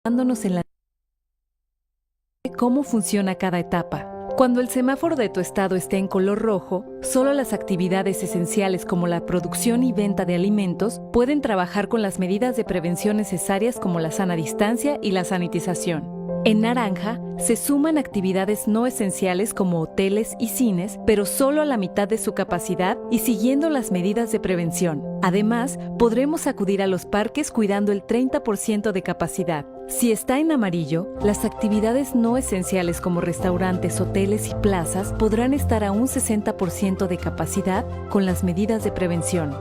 dándonos en la cómo funciona cada etapa. Cuando el semáforo de tu estado esté en color rojo, solo las actividades esenciales como la producción y venta de alimentos pueden trabajar con las medidas de prevención necesarias como la sana distancia y la sanitización. En naranja, se suman actividades no esenciales como hoteles y cines, pero solo a la mitad de su capacidad y siguiendo las medidas de prevención. Además, podremos acudir a los parques cuidando el 30% de capacidad. Si está en amarillo, las actividades no esenciales como restaurantes, hoteles y plazas podrán estar a un 60% de capacidad con las medidas de prevención.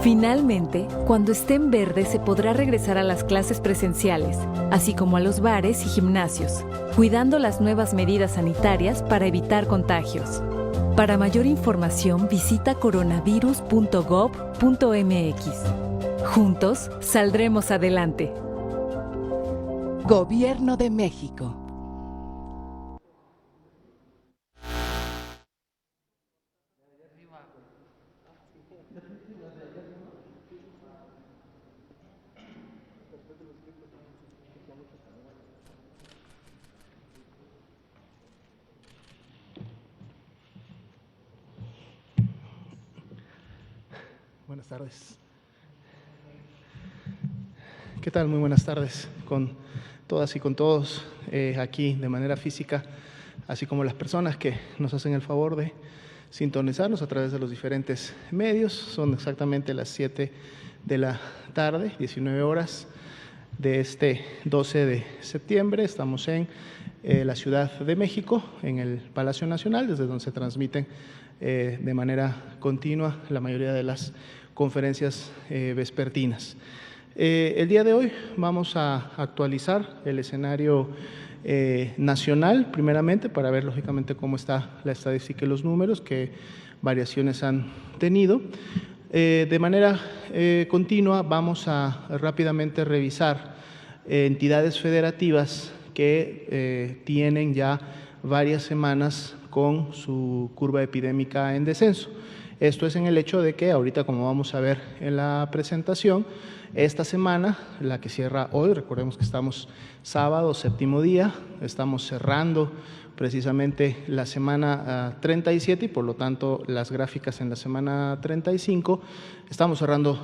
Finalmente, cuando esté en verde se podrá regresar a las clases presenciales, así como a los bares y gimnasios, cuidando las nuevas medidas sanitarias para evitar contagios. Para mayor información visita coronavirus.gov.mx. Juntos saldremos adelante. Gobierno de México. Buenas tardes. ¿Qué tal? Muy buenas tardes con todas y con todos aquí de manera física, así como las personas que nos hacen el favor de sintonizarnos a través de los diferentes medios. Son exactamente las 7 de la tarde, 19 horas de este 12 de septiembre. Estamos en la Ciudad de México, en el Palacio Nacional, desde donde se transmiten de manera continua la mayoría de las conferencias vespertinas. El día de hoy vamos a actualizar el escenario nacional, primeramente, para ver lógicamente cómo está la estadística y los números, qué variaciones han tenido. De manera continua vamos a rápidamente revisar entidades federativas que tienen ya varias semanas con su curva epidémica en descenso. Esto es en el hecho de que ahorita, como vamos a ver en la presentación, esta semana, la que cierra hoy, recordemos que estamos sábado, séptimo día, estamos cerrando precisamente la semana 37 y por lo tanto las gráficas en la semana 35, estamos cerrando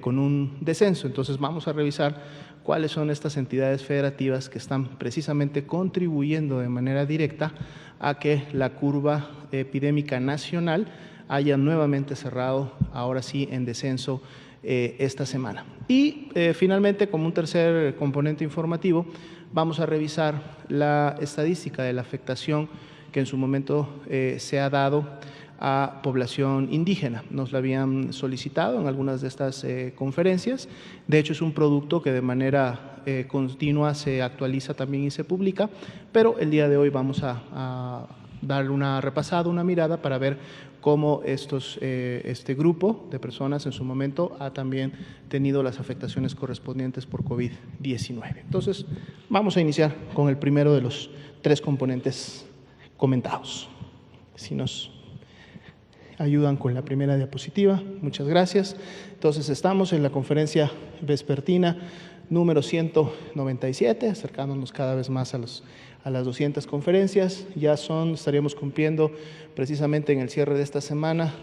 con un descenso. Entonces vamos a revisar cuáles son estas entidades federativas que están precisamente contribuyendo de manera directa a que la curva epidémica nacional haya nuevamente cerrado, ahora sí, en descenso esta semana. Y finalmente, como un tercer componente informativo, vamos a revisar la estadística de la afectación que en su momento se ha dado a población indígena. Nos la habían solicitado en algunas de estas conferencias. De hecho, es un producto que de manera continua se actualiza también y se publica, pero el día de hoy vamos a dar una repasada, una mirada para ver cómo este grupo de personas en su momento ha también tenido las afectaciones correspondientes por COVID-19. Entonces, vamos a iniciar con el primero de los tres componentes comentados. Si nos ayudan con la primera diapositiva, muchas gracias. Entonces, estamos en la conferencia vespertina número 197, acercándonos cada vez más a las 200 conferencias. Ya estaríamos cumpliendo precisamente en el cierre de esta semana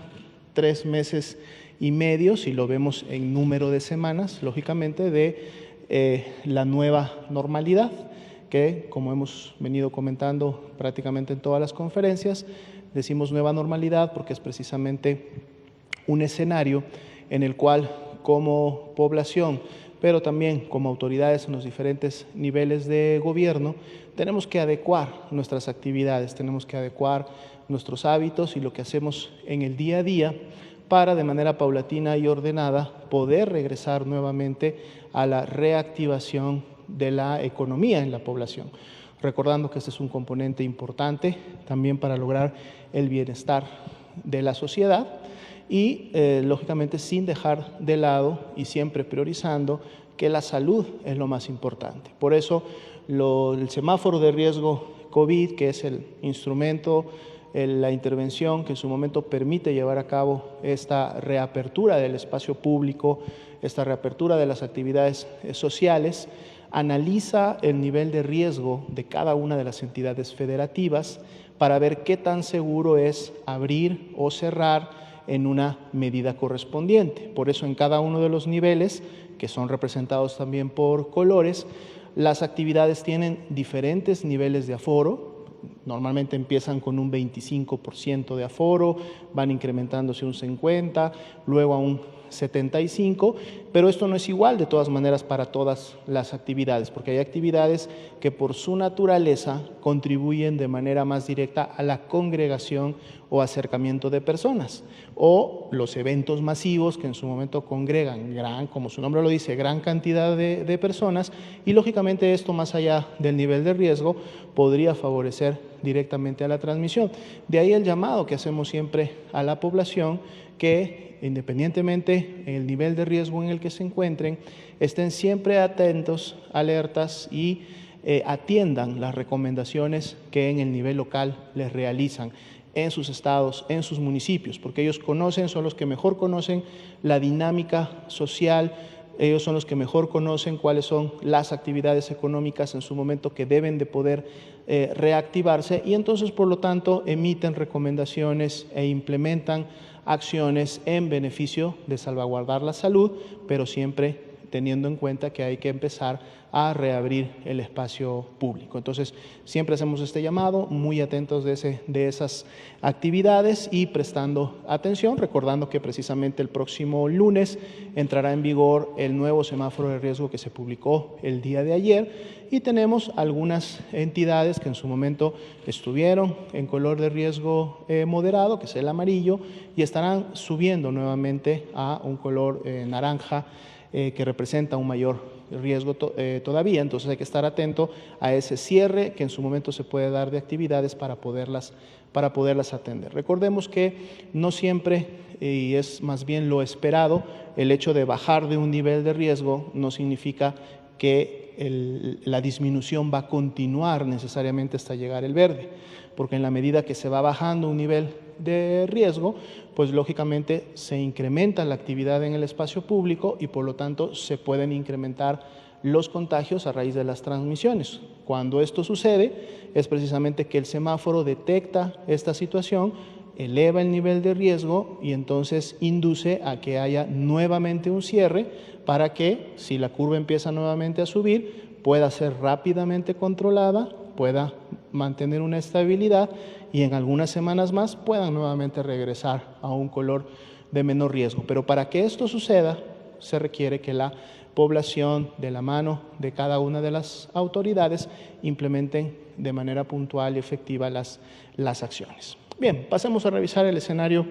3 meses y medio, si lo vemos en número de semanas, lógicamente, de la nueva normalidad, que como hemos venido comentando prácticamente en todas las conferencias, decimos nueva normalidad porque es precisamente un escenario en el cual como población, pero también como autoridades en los diferentes niveles de gobierno, tenemos que adecuar nuestras actividades, tenemos que adecuar nuestros hábitos y lo que hacemos en el día a día para, de manera paulatina y ordenada, poder regresar nuevamente a la reactivación de la economía en la población. Recordando que este es un componente importante también para lograr el bienestar de la sociedad y, lógicamente, sin dejar de lado y siempre priorizando que la salud es lo más importante. Por eso, el semáforo de riesgo COVID, que es el instrumento, la intervención que en su momento permite llevar a cabo esta reapertura del espacio público, esta reapertura de las actividades sociales, analiza el nivel de riesgo de cada una de las entidades federativas para ver qué tan seguro es abrir o cerrar en una medida correspondiente. Por eso en cada uno de los niveles, que son representados también por colores, las actividades tienen diferentes niveles de aforo. Normalmente empiezan con un 25% de aforo, van incrementándose un 50%, luego a un 75%, pero esto no es igual de todas maneras para todas las actividades, porque hay actividades que por su naturaleza contribuyen de manera más directa a la congregación o acercamiento de personas, o los eventos masivos que en su momento congregan, como su nombre lo dice, gran cantidad de personas, y lógicamente esto, más allá del nivel de riesgo, podría favorecer directamente a la transmisión. De ahí el llamado que hacemos siempre a la población que, independientemente del nivel de riesgo en el que se encuentren, estén siempre atentos, alertas y atiendan las recomendaciones que en el nivel local les realizan en sus estados, en sus municipios, porque ellos son los que mejor conocen la dinámica social, ellos son los que mejor conocen cuáles son las actividades económicas en su momento que deben de poder reactivarse, y entonces, por lo tanto, emiten recomendaciones e implementan acciones en beneficio de salvaguardar la salud, pero siempre teniendo en cuenta que hay que empezar a reabrir el espacio público. Entonces, siempre hacemos este llamado, muy atentos de esas actividades y prestando atención, recordando que precisamente el próximo lunes entrará en vigor el nuevo semáforo de riesgo que se publicó el día de ayer, y tenemos algunas entidades que en su momento estuvieron en color de riesgo moderado, que es el amarillo, y estarán subiendo nuevamente a un color naranja, que representa un mayor riesgo todavía. Entonces hay que estar atento a ese cierre que en su momento se puede dar de actividades para poderlas atender. Recordemos que no siempre, y es más bien lo esperado, el hecho de bajar de un nivel de riesgo no significa que la disminución va a continuar necesariamente hasta llegar el verde, porque en la medida que se va bajando un nivel de riesgo, pues lógicamente se incrementa la actividad en el espacio público y por lo tanto se pueden incrementar los contagios a raíz de las transmisiones. Cuando esto sucede es precisamente que el semáforo detecta esta situación, eleva el nivel de riesgo y entonces induce a que haya nuevamente un cierre para que, si la curva empieza nuevamente a subir, pueda ser rápidamente controlada, pueda mantener una estabilidad y en algunas semanas más puedan nuevamente regresar a un color de menor riesgo. Pero para que esto suceda, se requiere que la población, de la mano de cada una de las autoridades, implementen de manera puntual y efectiva las acciones. Bien, pasemos a revisar el escenario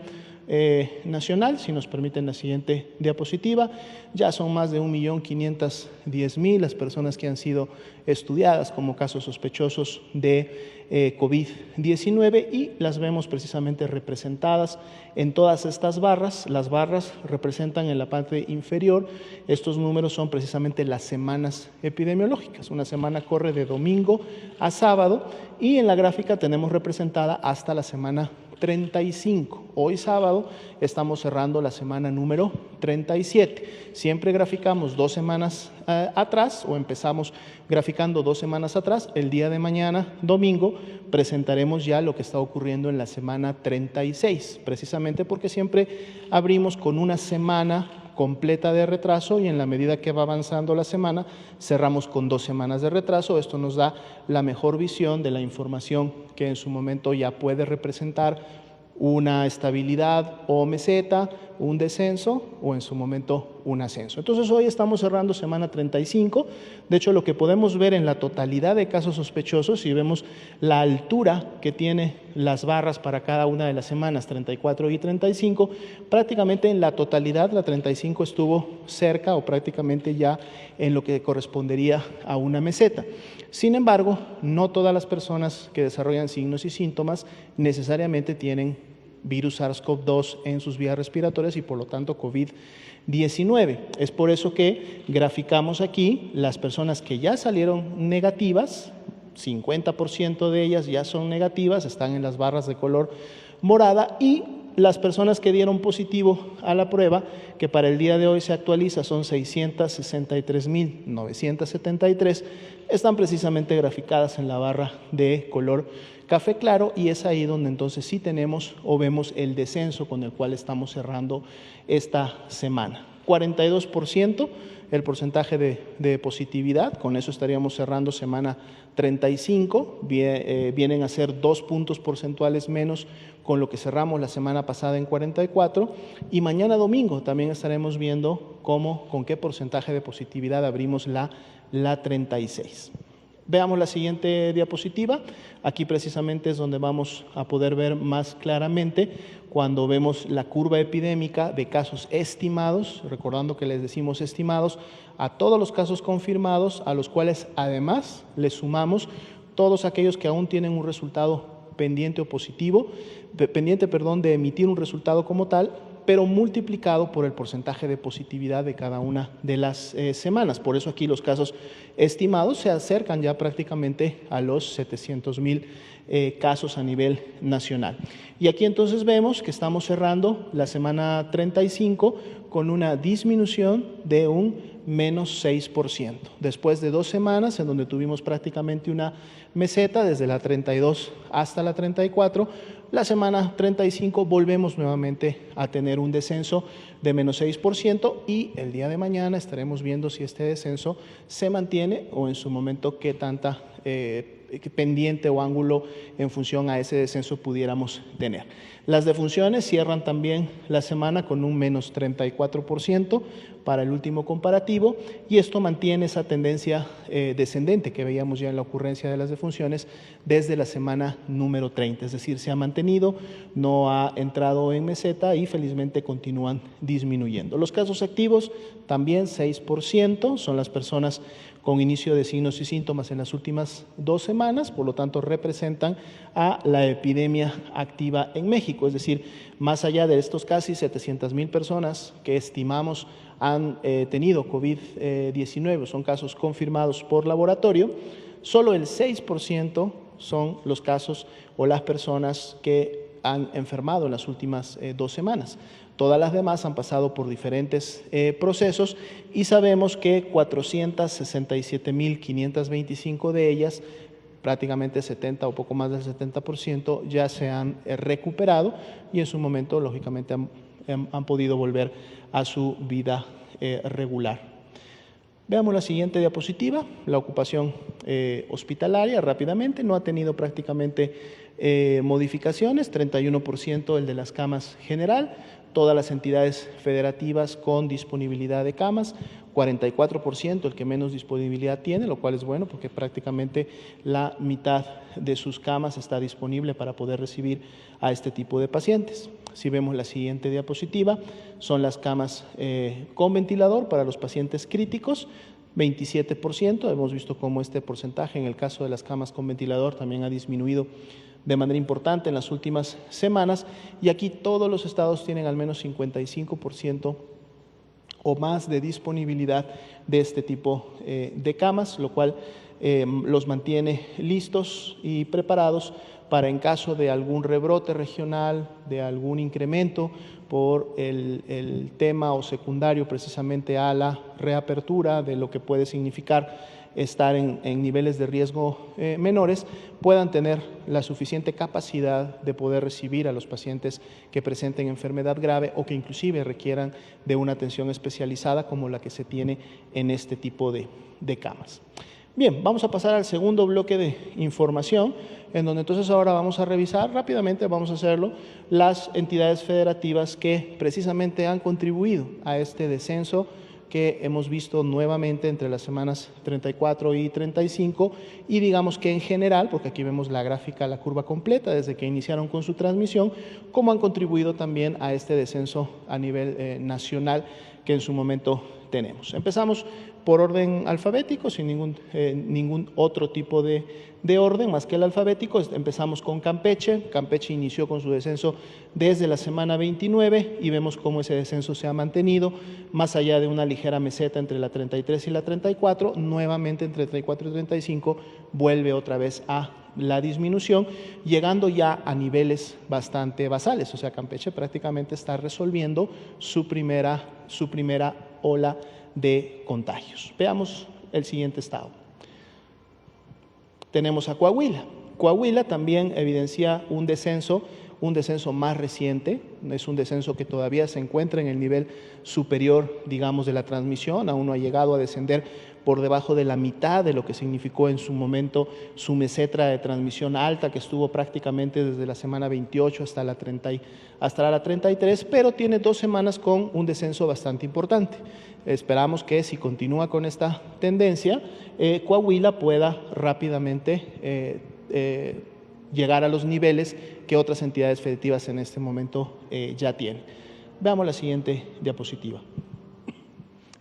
nacional, si nos permiten la siguiente diapositiva. Ya son más de 1.510.000 las personas que han sido estudiadas como casos sospechosos de COVID-19 y las vemos precisamente representadas en todas estas barras. Las barras representan en la parte inferior, estos números son precisamente las semanas epidemiológicas. Una semana corre de domingo a sábado y en la gráfica tenemos representada hasta la semana 35. Hoy sábado estamos cerrando la semana número 37. Siempre graficamos 2 semanas atrás o empezamos graficando 2 semanas atrás. El día de mañana, domingo, presentaremos ya lo que está ocurriendo en la semana 36, precisamente porque siempre abrimos con una semana completa de retraso y en la medida que va avanzando la semana cerramos con 2 semanas de retraso. Esto nos da la mejor visión de la información que en su momento ya puede representar una estabilidad o meseta, un descenso o en su momento un ascenso. Entonces hoy estamos cerrando semana 35. De hecho, lo que podemos ver en la totalidad de casos sospechosos, si vemos la altura que tiene las barras para cada una de las semanas 34 y 35, prácticamente en la totalidad la 35 estuvo cerca o prácticamente ya en lo que correspondería a una meseta. Sin embargo, no todas las personas que desarrollan signos y síntomas necesariamente tienen virus SARS-CoV-2 en sus vías respiratorias y por lo tanto COVID-19. Es por eso que graficamos aquí las personas que ya salieron negativas, 50% de ellas ya son negativas, están en las barras de color morada y las personas que dieron positivo a la prueba, que para el día de hoy se actualiza, son 663.973, están precisamente graficadas en la barra de color café claro, y es ahí donde entonces sí tenemos o vemos el descenso con el cual estamos cerrando esta semana. 42% el porcentaje de positividad, con eso estaríamos cerrando semana 35, vienen a ser 2 puntos porcentuales menos con lo que cerramos la semana pasada en 44, y mañana domingo también estaremos viendo con qué porcentaje de positividad abrimos la 36. Veamos la siguiente diapositiva. Aquí precisamente es donde vamos a poder ver más claramente cuando vemos la curva epidémica de casos estimados, recordando que les decimos estimados a todos los casos confirmados, a los cuales además les sumamos todos aquellos que aún tienen un resultado pendiente o positivo, de emitir un resultado como tal, pero multiplicado por el porcentaje de positividad de cada una de las semanas. Por eso aquí los casos estimados se acercan ya prácticamente a los 700,000 casos a nivel nacional. Y aquí entonces vemos que estamos cerrando la semana 35 con una disminución de un menos 6%. Después de 2 semanas en donde tuvimos prácticamente una meseta desde la 32 hasta la 34, la semana 35 volvemos nuevamente a tener un descenso de menos 6%, y el día de mañana estaremos viendo si este descenso se mantiene o en su momento qué tanta pendiente o ángulo en función a ese descenso pudiéramos tener. Las defunciones cierran también la semana con un menos 34% para el último comparativo, y esto mantiene esa tendencia descendente que veíamos ya en la ocurrencia de las defunciones desde la semana número 30, es decir, se ha mantenido, no ha entrado en meseta y felizmente continúan disminuyendo. Los casos activos también 6%, son las personas con inicio de signos y síntomas en las últimas 2 semanas, por lo tanto representan a la epidemia activa en México, es decir, más allá de estos casi 700,000 personas que estimamos han tenido COVID-19, son casos confirmados por laboratorio, solo el 6% son los casos o las personas que han enfermado en las últimas 2 semanas. Todas las demás han pasado por diferentes procesos, y sabemos que 467,525 de ellas, prácticamente 70 o poco más del 70%, ya se han recuperado y en su momento, lógicamente, han podido volver a su vida regular. Veamos la siguiente diapositiva. La ocupación hospitalaria rápidamente no ha tenido prácticamente modificaciones, 31% el de las camas general, todas las entidades federativas con disponibilidad de camas, 44% el que menos disponibilidad tiene, lo cual es bueno porque prácticamente la mitad de sus camas está disponible para poder recibir a este tipo de pacientes. Si vemos la siguiente diapositiva, son las camas con ventilador para los pacientes críticos, 27%. Hemos visto cómo este porcentaje en el caso de las camas con ventilador también ha disminuido de manera importante en las últimas semanas, y aquí todos los estados tienen al menos 55% o más de disponibilidad de este tipo de camas, lo cual los mantiene listos y preparados para, en caso de algún rebrote regional, de algún incremento por el tema o secundario precisamente a la reapertura de lo que puede significar estar en niveles de riesgo menores, puedan tener la suficiente capacidad de poder recibir a los pacientes que presenten enfermedad grave o que inclusive requieran de una atención especializada como la que se tiene en este tipo de camas. Bien, vamos a pasar al segundo bloque de información, en donde entonces ahora vamos a revisar rápidamente, vamos a hacerlo, las entidades federativas que precisamente han contribuido a este descenso que hemos visto nuevamente entre las semanas 34 y 35, y digamos que en general, porque aquí vemos la gráfica, la curva completa desde que iniciaron con su transmisión, cómo han contribuido también a este descenso a nivel nacional que en su momento tenemos. Empezamos por orden alfabético, sin ningún otro tipo de orden más que el alfabético. Empezamos con Campeche. Campeche inició con su descenso desde la semana 29 y vemos cómo ese descenso se ha mantenido más allá de una ligera meseta entre la 33 y la 34, nuevamente entre 34 y 35 vuelve otra vez a la disminución, llegando ya a niveles bastante basales. O sea, Campeche prácticamente está resolviendo su primera ola de contagios. Veamos el siguiente estado. Tenemos a Coahuila. Coahuila también evidencia un descenso más reciente, es un descenso que todavía se encuentra en el nivel superior, digamos, de la transmisión, aún no ha llegado a descender por debajo de la mitad de lo que significó en su momento su meseta de transmisión alta, que estuvo prácticamente desde la semana 28 hasta la 33, pero tiene 2 semanas con un descenso bastante importante. Esperamos que si continúa con esta tendencia, Coahuila pueda rápidamente llegar a los niveles que otras entidades federativas en este momento ya tienen. Veamos la siguiente diapositiva.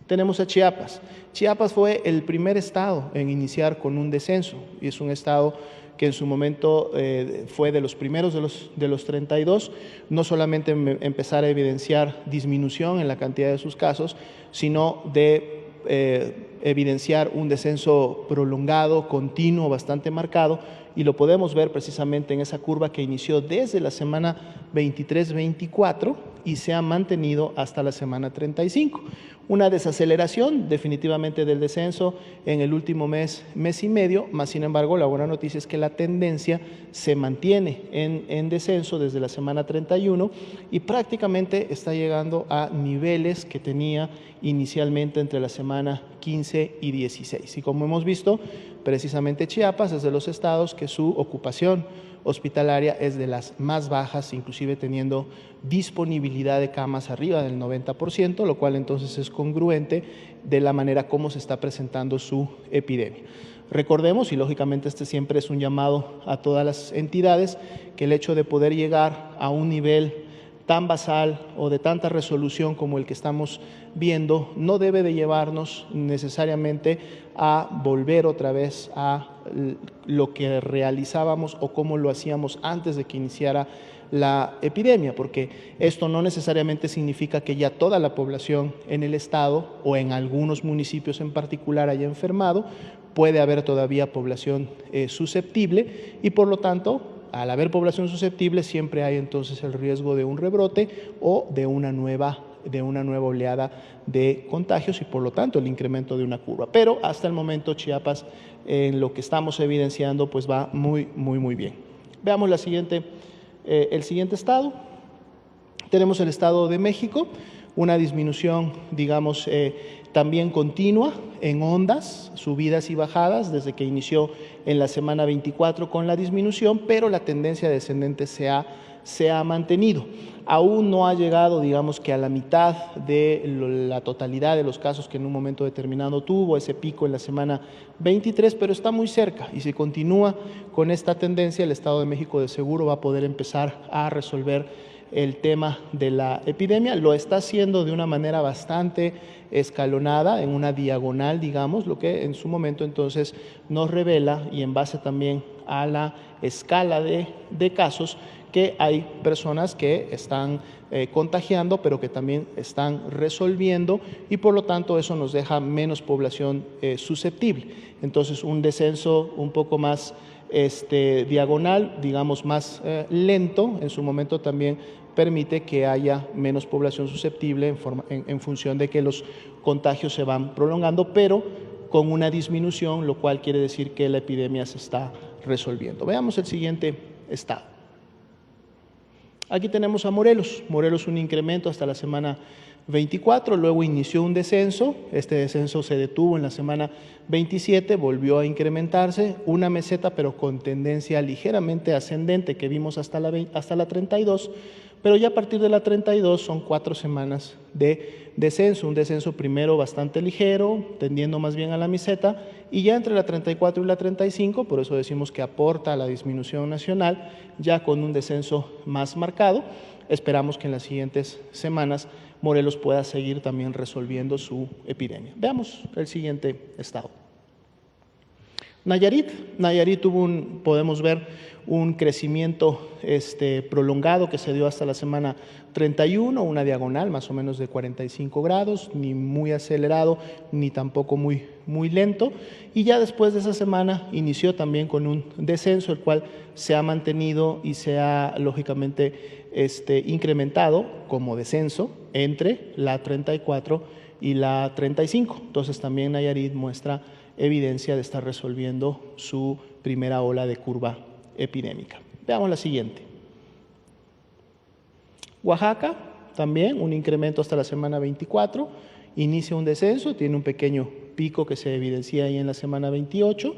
Tenemos a Chiapas. Chiapas fue el primer estado en iniciar con un descenso y es un estado que en su momento fue de los primeros de los 32, no solamente empezar a evidenciar disminución en la cantidad de sus casos, sino de evidenciar un descenso prolongado, continuo, bastante marcado, y lo podemos ver precisamente en esa curva que inició desde la semana 23-24 y se ha mantenido hasta la semana 35. Una desaceleración definitivamente del descenso en el último mes y medio, más sin embargo la buena noticia es que la tendencia se mantiene en descenso desde la semana 31 y prácticamente está llegando a niveles que tenía inicialmente entre la semana 15 y 16. Y como hemos visto, precisamente Chiapas es de los estados que su ocupación hospitalaria es de las más bajas, inclusive teniendo disponibilidad de camas arriba del 90%, lo cual entonces es congruente de la manera como se está presentando su epidemia. Recordemos, y lógicamente este siempre es un llamado a todas las entidades, que el hecho de poder llegar a un nivel tan basal o de tanta resolución como el que estamos viendo no debe de llevarnos necesariamente a volver otra vez a lo que realizábamos o cómo lo hacíamos antes de que iniciara la epidemia, porque esto no necesariamente significa que ya toda la población en el estado o en algunos municipios en particular haya enfermado. Puede haber todavía población susceptible y por lo tanto, al haber población susceptible, siempre hay entonces el riesgo de un rebrote o de una nueva oleada de contagios y por lo tanto el incremento de una curva. Pero hasta el momento Chiapas, en lo que estamos evidenciando, pues va muy bien. Veamos el siguiente estado. Tenemos el Estado de México, una disminución, digamos, también continua en ondas, subidas y bajadas, desde que inició en la semana 24 con la disminución, pero la tendencia descendente se ha mantenido. Aún no ha llegado, digamos, que a la mitad de la totalidad de los casos que en un momento determinado tuvo ese pico en la semana 23, pero está muy cerca y si continúa con esta tendencia, el Estado de México de seguro va a poder empezar a resolver el tema de la epidemia. Lo está haciendo de una manera bastante escalonada, en una diagonal, digamos, lo que en su momento entonces nos revela, y en base también a la escala de casos, que hay personas que están contagiando, pero que también están resolviendo, y por lo tanto eso nos deja menos población susceptible. Entonces un descenso un poco más diagonal, digamos más lento, en su momento también permite que haya menos población susceptible en función de que los contagios se van prolongando, pero con una disminución, lo cual quiere decir que la epidemia se está resolviendo. Veamos el siguiente estado. Aquí tenemos a Morelos. Morelos un incremento hasta la semana 24, luego inició un descenso, este descenso se detuvo en la semana 27, volvió a incrementarse, una meseta pero con tendencia ligeramente ascendente que vimos hasta la 32, pero ya a partir de la 32 son 4 semanas de descenso, un descenso primero bastante ligero, tendiendo más bien a la meseta, y ya entre la 34 y la 35, por eso decimos que aporta a la disminución nacional, ya con un descenso más marcado. Esperamos que en las siguientes semanas Morelos pueda seguir también resolviendo su epidemia. Veamos el siguiente estado. Nayarit tuvo podemos ver un crecimiento prolongado que se dio hasta la semana 31, una diagonal más o menos de 45 grados, ni muy acelerado ni tampoco muy lento, y ya después de esa semana inició también con un descenso, el cual se ha mantenido y se ha lógicamente incrementado como descenso entre la 34 y la 35. Entonces también Nayarit muestra evidencia de estar resolviendo su primera ola de curva epidémica. Veamos la siguiente. Oaxaca, también un incremento hasta la semana 24, inicia un descenso, tiene un pequeño pico que se evidencia ahí en la semana 28,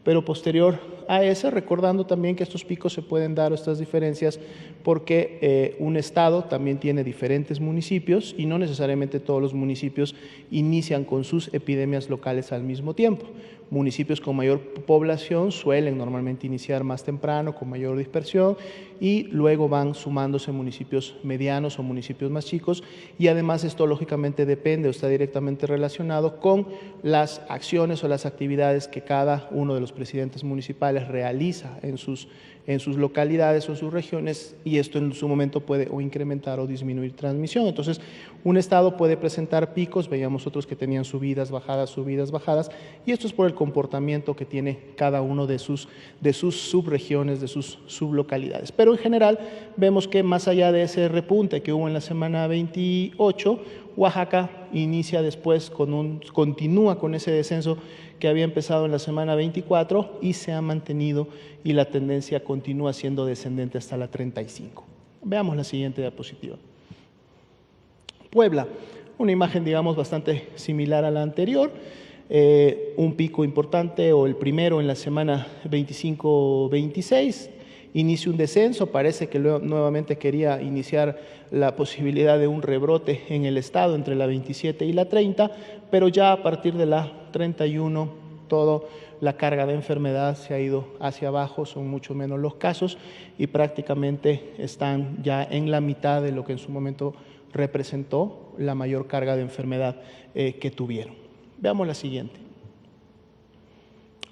pero posterior a ese, recordando también que estos picos se pueden dar, o estas diferencias, porque un estado también tiene diferentes municipios y no necesariamente todos los municipios inician con sus epidemias locales al mismo tiempo. Municipios con mayor población suelen normalmente iniciar más temprano, con mayor dispersión, y luego van sumándose municipios medianos o municipios más chicos, y además esto lógicamente depende o está directamente relacionado con las acciones o las actividades que cada uno de los presidentes municipales realiza en sus localidades o en sus regiones, y esto en su momento puede o incrementar o disminuir transmisión. Entonces, un estado puede presentar picos, veíamos otros que tenían subidas, bajadas, y esto es por el comportamiento que tiene cada uno de sus subregiones, de sus sublocalidades. Pero en general vemos que más allá de ese repunte que hubo en la semana 28, Oaxaca inicia después continúa con ese descenso que había empezado en la semana 24 y se ha mantenido, y la tendencia continúa siendo descendente hasta la 35. Veamos la siguiente diapositiva. Puebla, una imagen digamos bastante similar a la anterior, un pico importante o el primero en la semana 25-26, inicia un descenso, parece que nuevamente quería iniciar la posibilidad de un rebrote en el estado entre la 27 y la 30, pero ya a partir de la 31 toda la carga de enfermedad se ha ido hacia abajo, son mucho menos los casos y prácticamente están ya en la mitad de lo que en su momento representó la mayor carga de enfermedad que tuvieron. Veamos la siguiente.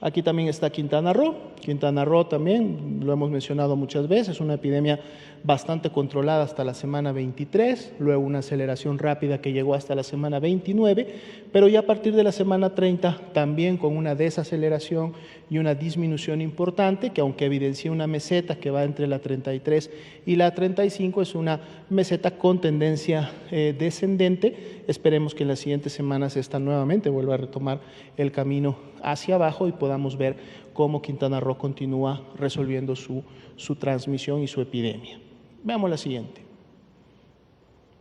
Aquí también está Quintana Roo. Quintana Roo también, lo hemos mencionado muchas veces, una epidemia bastante controlada hasta la semana 23, luego una aceleración rápida que llegó hasta la semana 29, pero ya a partir de la semana 30 también con una desaceleración y una disminución importante, que aunque evidencia una meseta que va entre la 33 y la 35, es una meseta con tendencia descendente. Esperemos que en las siguientes semanas esta nuevamente vuelva a retomar el camino hacia abajo y podamos ver cómo Quintana Roo continúa resolviendo su transmisión y su epidemia. Veamos la siguiente.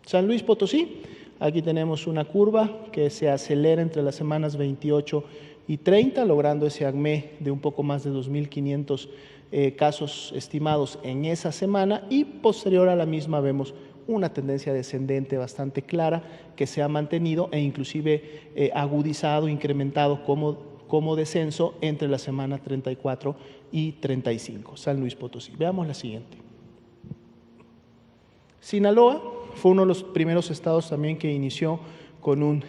San Luis Potosí, aquí tenemos una curva que se acelera entre las semanas 28 y 30, logrando ese ACME de un poco más de 2.500 casos estimados en esa semana, y posterior a la misma vemos una tendencia descendente bastante clara que se ha mantenido e inclusive agudizado, incrementado como descenso entre la semana 34 y 35, San Luis Potosí. Veamos la siguiente. Sinaloa fue uno de los primeros estados también que inició con un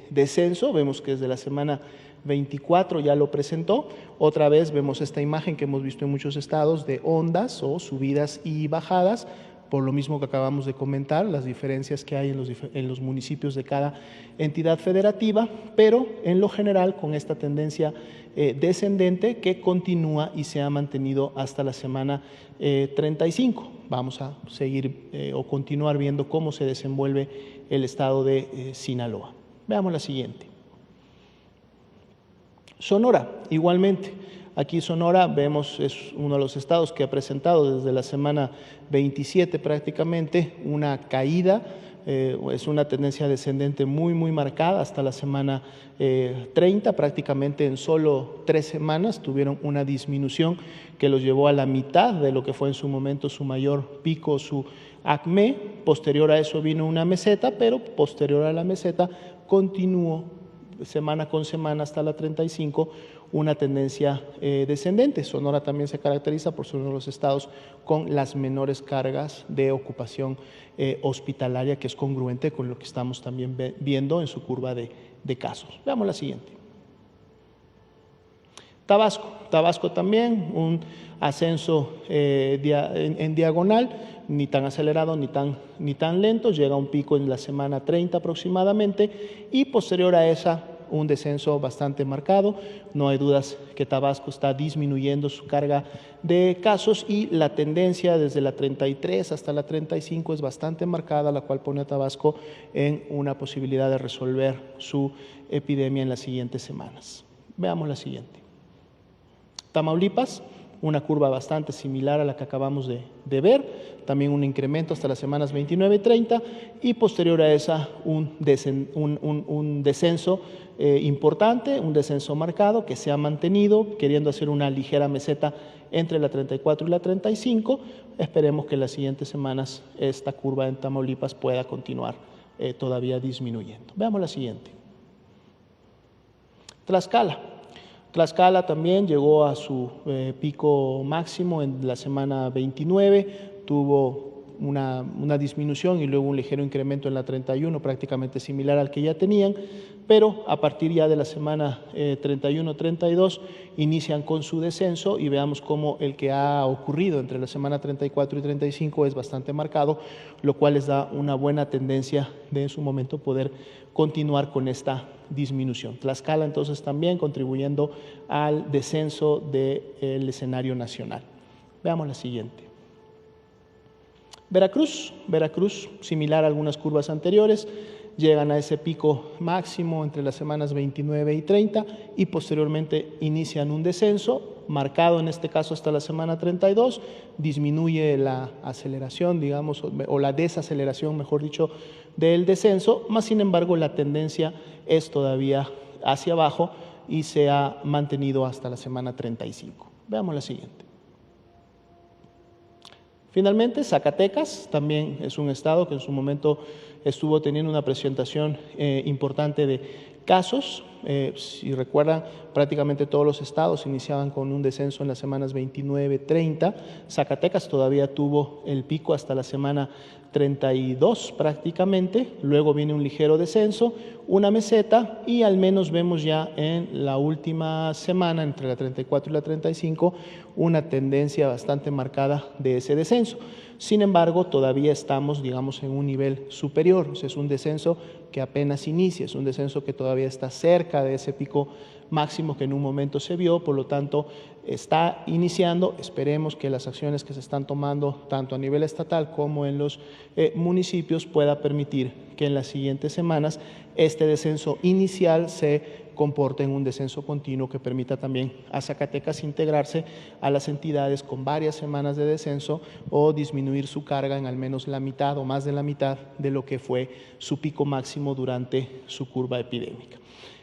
descenso, vemos que desde la semana 24 ya lo presentó. Otra vez vemos esta imagen que hemos visto en muchos estados de ondas o subidas y bajadas, por lo mismo que acabamos de comentar, las diferencias que hay en los municipios de cada entidad federativa, pero en lo general con esta tendencia descendente que continúa y se ha mantenido hasta la semana 35. Vamos a seguir o continuar viendo cómo se desenvuelve el estado de Sinaloa. Veamos la siguiente. Sonora, igualmente. Aquí Sonora vemos es uno de los estados que ha presentado desde la semana 27 prácticamente una caída, es una tendencia descendente muy marcada hasta la semana 30, prácticamente en solo 3 semanas tuvieron una disminución que los llevó a la mitad de lo que fue en su momento su mayor pico, su ACME. Posterior a eso vino una meseta, pero posterior a la meseta continuó semana con semana hasta la 35 una tendencia descendente. Sonora también se caracteriza por ser uno de los estados con las menores cargas de ocupación hospitalaria, que es congruente con lo que estamos también viendo en su curva de casos. Veamos la siguiente. Tabasco también, un ascenso en diagonal, ni tan acelerado ni tan lento, llega a un pico en la semana 30 aproximadamente y posterior a esa un descenso bastante marcado. No hay dudas que Tabasco está disminuyendo su carga de casos y la tendencia desde la 33 hasta la 35 es bastante marcada, la cual pone a Tabasco en una posibilidad de resolver su epidemia en las siguientes semanas. Veamos la siguiente. Tamaulipas, una curva bastante similar a la que acabamos de ver, también un incremento hasta las semanas 29 y 30 y posterior a esa un descenso importante, un descenso marcado que se ha mantenido, queriendo hacer una ligera meseta entre la 34 y la 35. Esperemos que en las siguientes semanas esta curva en Tamaulipas pueda continuar todavía disminuyendo. Veamos la siguiente. Tlaxcala también llegó a su pico máximo en la semana 29, tuvo una disminución y luego un ligero incremento en la 31, prácticamente similar al que ya tenían, pero a partir ya de la semana 31-32 inician con su descenso y veamos cómo el que ha ocurrido entre la semana 34 y 35 es bastante marcado, lo cual les da una buena tendencia de en su momento poder continuar con esta disminución. Tlaxcala entonces también contribuyendo al descenso del escenario nacional. Veamos la siguiente. Veracruz, similar a algunas curvas anteriores, llegan a ese pico máximo entre las semanas 29 y 30 y posteriormente inician un descenso, marcado en este caso hasta la semana 32, disminuye la aceleración, digamos, o la desaceleración, mejor dicho, del descenso, más sin embargo la tendencia es todavía hacia abajo y se ha mantenido hasta la semana 35. Veamos la siguiente. Finalmente, Zacatecas también es un estado que en su momento estuvo teniendo una presentación importante de casos. Si recuerdan, prácticamente todos los estados iniciaban con un descenso en las semanas 29-30. Zacatecas todavía tuvo el pico hasta la semana 32 prácticamente, luego viene un ligero descenso, una meseta y al menos vemos ya en la última semana, entre la 34 y la 35, una tendencia bastante marcada de ese descenso. Sin embargo, todavía estamos, digamos, en un nivel superior, o sea, es un descenso que apenas inicia, es un descenso que todavía está cerca de ese pico máximo que en un momento se vio, por lo tanto está iniciando. Esperemos que las acciones que se están tomando tanto a nivel estatal como en los municipios pueda permitir que en las siguientes semanas este descenso inicial se comporte en un descenso continuo que permita también a Zacatecas integrarse a las entidades con varias semanas de descenso o disminuir su carga en al menos la mitad o más de la mitad de lo que fue su pico máximo durante su curva epidémica.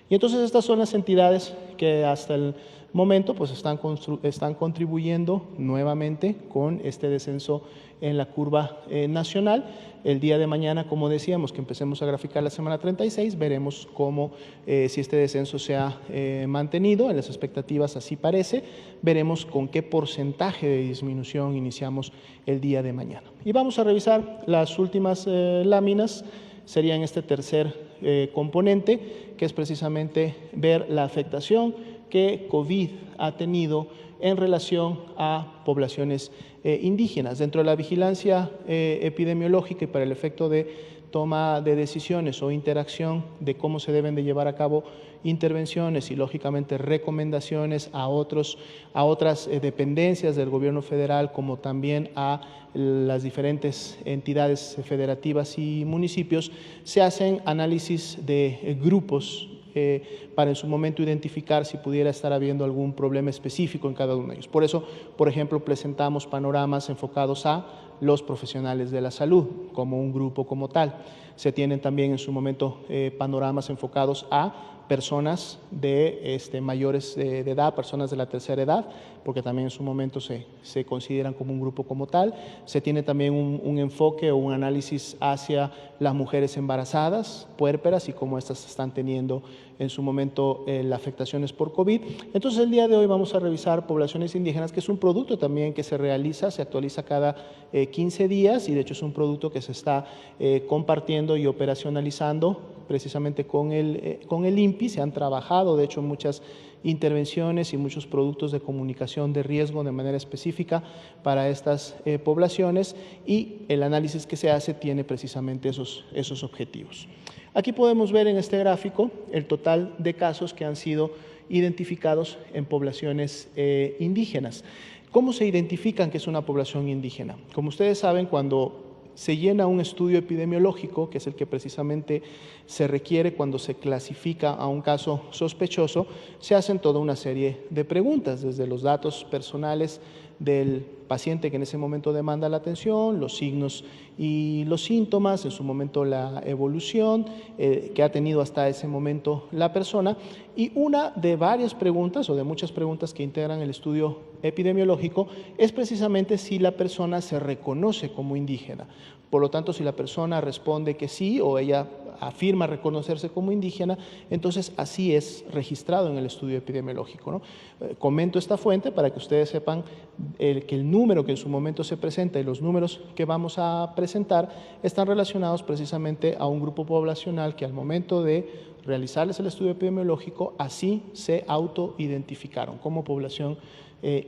Y entonces estas son las entidades que hasta el momento pues están contribuyendo nuevamente con este descenso en la curva nacional. El día de mañana, como decíamos, que empecemos a graficar la semana 36, veremos cómo, si este descenso se ha mantenido, en las expectativas así parece, veremos con qué porcentaje de disminución iniciamos el día de mañana. Y vamos a revisar las últimas láminas, serían este tercer componente, que es precisamente ver la afectación que COVID ha tenido en relación a poblaciones indígenas. Dentro de la vigilancia epidemiológica y para el efecto de toma de decisiones o interacción de cómo se deben de llevar a cabo intervenciones y lógicamente recomendaciones a otras dependencias del gobierno federal, como también a las diferentes entidades federativas y municipios, se hacen análisis de grupos para en su momento identificar si pudiera estar habiendo algún problema específico en cada uno de ellos. Por eso, por ejemplo, presentamos panoramas enfocados a los profesionales de la salud, como un grupo como tal. Se tienen también en su momento panoramas enfocados a personas de mayores de edad, personas de la tercera edad, porque también en su momento se consideran como un grupo como tal. Se tiene también un enfoque o un análisis hacia las mujeres embarazadas, puérperas, y cómo estas están teniendo en su momento las afectaciones por COVID. Entonces el día de hoy vamos a revisar poblaciones indígenas, que es un producto también que se realiza, se actualiza cada 15 días, y de hecho es un producto que se está compartiendo y operacionalizando precisamente con el INPI. Se han trabajado, de hecho, muchas intervenciones y muchos productos de comunicación de riesgo de manera específica para estas poblaciones, y el análisis que se hace tiene precisamente esos objetivos. Aquí podemos ver en este gráfico el total de casos que han sido identificados en poblaciones indígenas. ¿Cómo se identifican que es una población indígena? Como ustedes saben, cuando se llena un estudio epidemiológico, que es el que precisamente se requiere cuando se clasifica a un caso sospechoso, se hacen toda una serie de preguntas, desde los datos personales del paciente que en ese momento demanda la atención, los signos y los síntomas, en su momento la evolución que ha tenido hasta ese momento la persona, y una de varias preguntas o de muchas preguntas que integran el estudio epidemiológico es precisamente si la persona se reconoce como indígena. Por lo tanto, si la persona responde que sí, o ella afirma reconocerse como indígena, entonces así es registrado en el estudio epidemiológico, ¿no? Comento esta fuente para que ustedes sepan que el número que en su momento se presenta y los números que vamos a presentar están relacionados precisamente a un grupo poblacional que al momento de realizarles el estudio epidemiológico así se autoidentificaron como población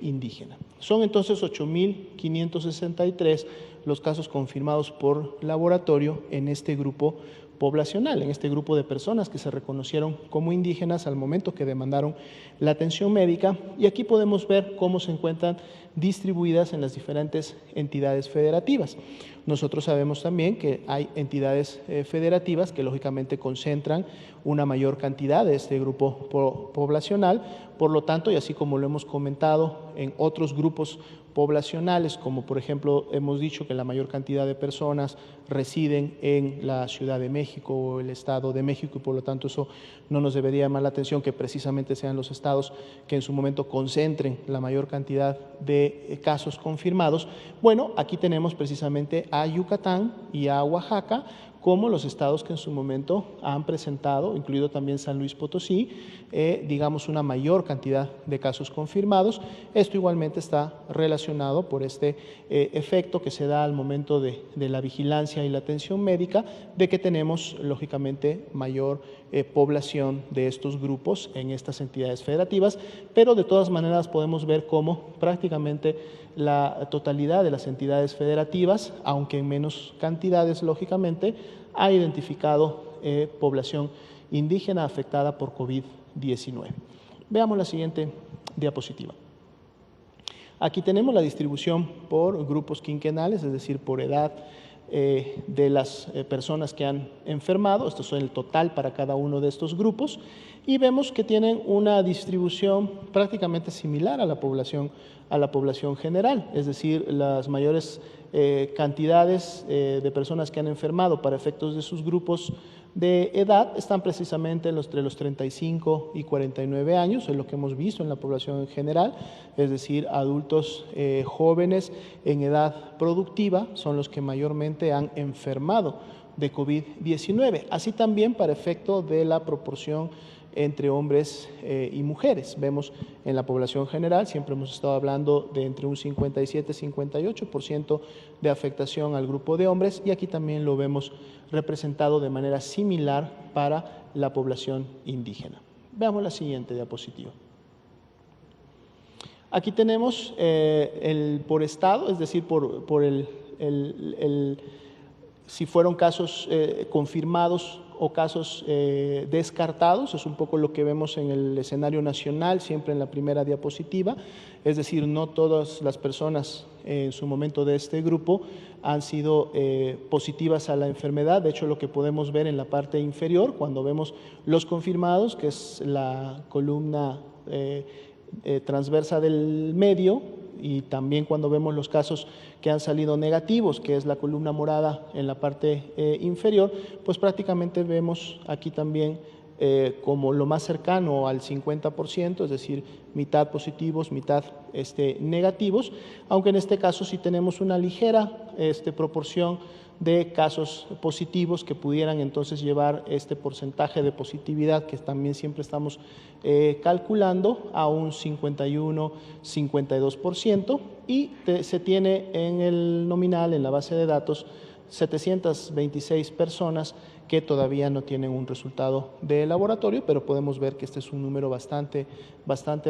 indígena. Son entonces 8.563 los casos confirmados por laboratorio en este grupo poblacional, en este grupo de personas que se reconocieron como indígenas al momento que demandaron la atención médica, y aquí podemos ver cómo se encuentran distribuidas en las diferentes entidades federativas. Nosotros sabemos también que hay entidades federativas que lógicamente concentran una mayor cantidad de este grupo poblacional, por lo tanto, y así como lo hemos comentado en otros grupos poblacionales, como por ejemplo hemos dicho que la mayor cantidad de personas residen en la Ciudad de México o el Estado de México, y por lo tanto eso no nos debería llamar la atención que precisamente sean los estados que en su momento concentren la mayor cantidad de casos confirmados. Bueno, aquí tenemos precisamente a Yucatán y a Oaxaca como los estados que en su momento han presentado, incluido también San Luis Potosí, digamos una mayor cantidad de casos confirmados. Esto igualmente está relacionado por este efecto que se da al momento de la vigilancia y la atención médica, de que tenemos lógicamente mayor población de estos grupos en estas entidades federativas, pero de todas maneras podemos ver cómo prácticamente la totalidad de las entidades federativas, aunque en menos cantidades lógicamente, ha identificado población indígena afectada por COVID-19. Veamos la siguiente diapositiva. Aquí tenemos la distribución por grupos quinquenales, es decir, por edad de las personas que han enfermado. Esto es el total para cada uno de estos grupos, y vemos que tienen una distribución prácticamente similar a la población general, es decir, las mayores cantidades de personas que han enfermado para efectos de sus grupos de edad están precisamente entre los 35 y 49 años, es lo que hemos visto en la población en general, es decir, adultos jóvenes en edad productiva son los que mayormente han enfermado de COVID-19, así también para efecto de la proporción entre hombres y mujeres. Vemos en la población general, siempre hemos estado hablando de entre un 57-58% de afectación al grupo de hombres, y aquí también lo vemos representado de manera similar para la población indígena. Veamos la siguiente diapositiva. Aquí tenemos por estado, es decir, si fueron casos confirmados o casos descartados. Es un poco lo que vemos en el escenario nacional, siempre en la primera diapositiva, es decir, no todas las personas en su momento de este grupo han sido positivas a la enfermedad. De hecho, lo que podemos ver en la parte inferior, cuando vemos los confirmados, que es la columna transversa del medio, y también cuando vemos los casos que han salido negativos, que es la columna morada en la parte inferior, pues prácticamente vemos aquí también como lo más cercano al 50%, es decir, mitad positivos, mitad negativos, aunque en este caso sí tenemos una ligera proporción de casos positivos que pudieran entonces llevar este porcentaje de positividad que también siempre estamos calculando a un 51-52%, y se tiene en el nominal, en la base de datos, 726 personas que todavía no tienen un resultado de laboratorio, pero podemos ver que este es un número bastante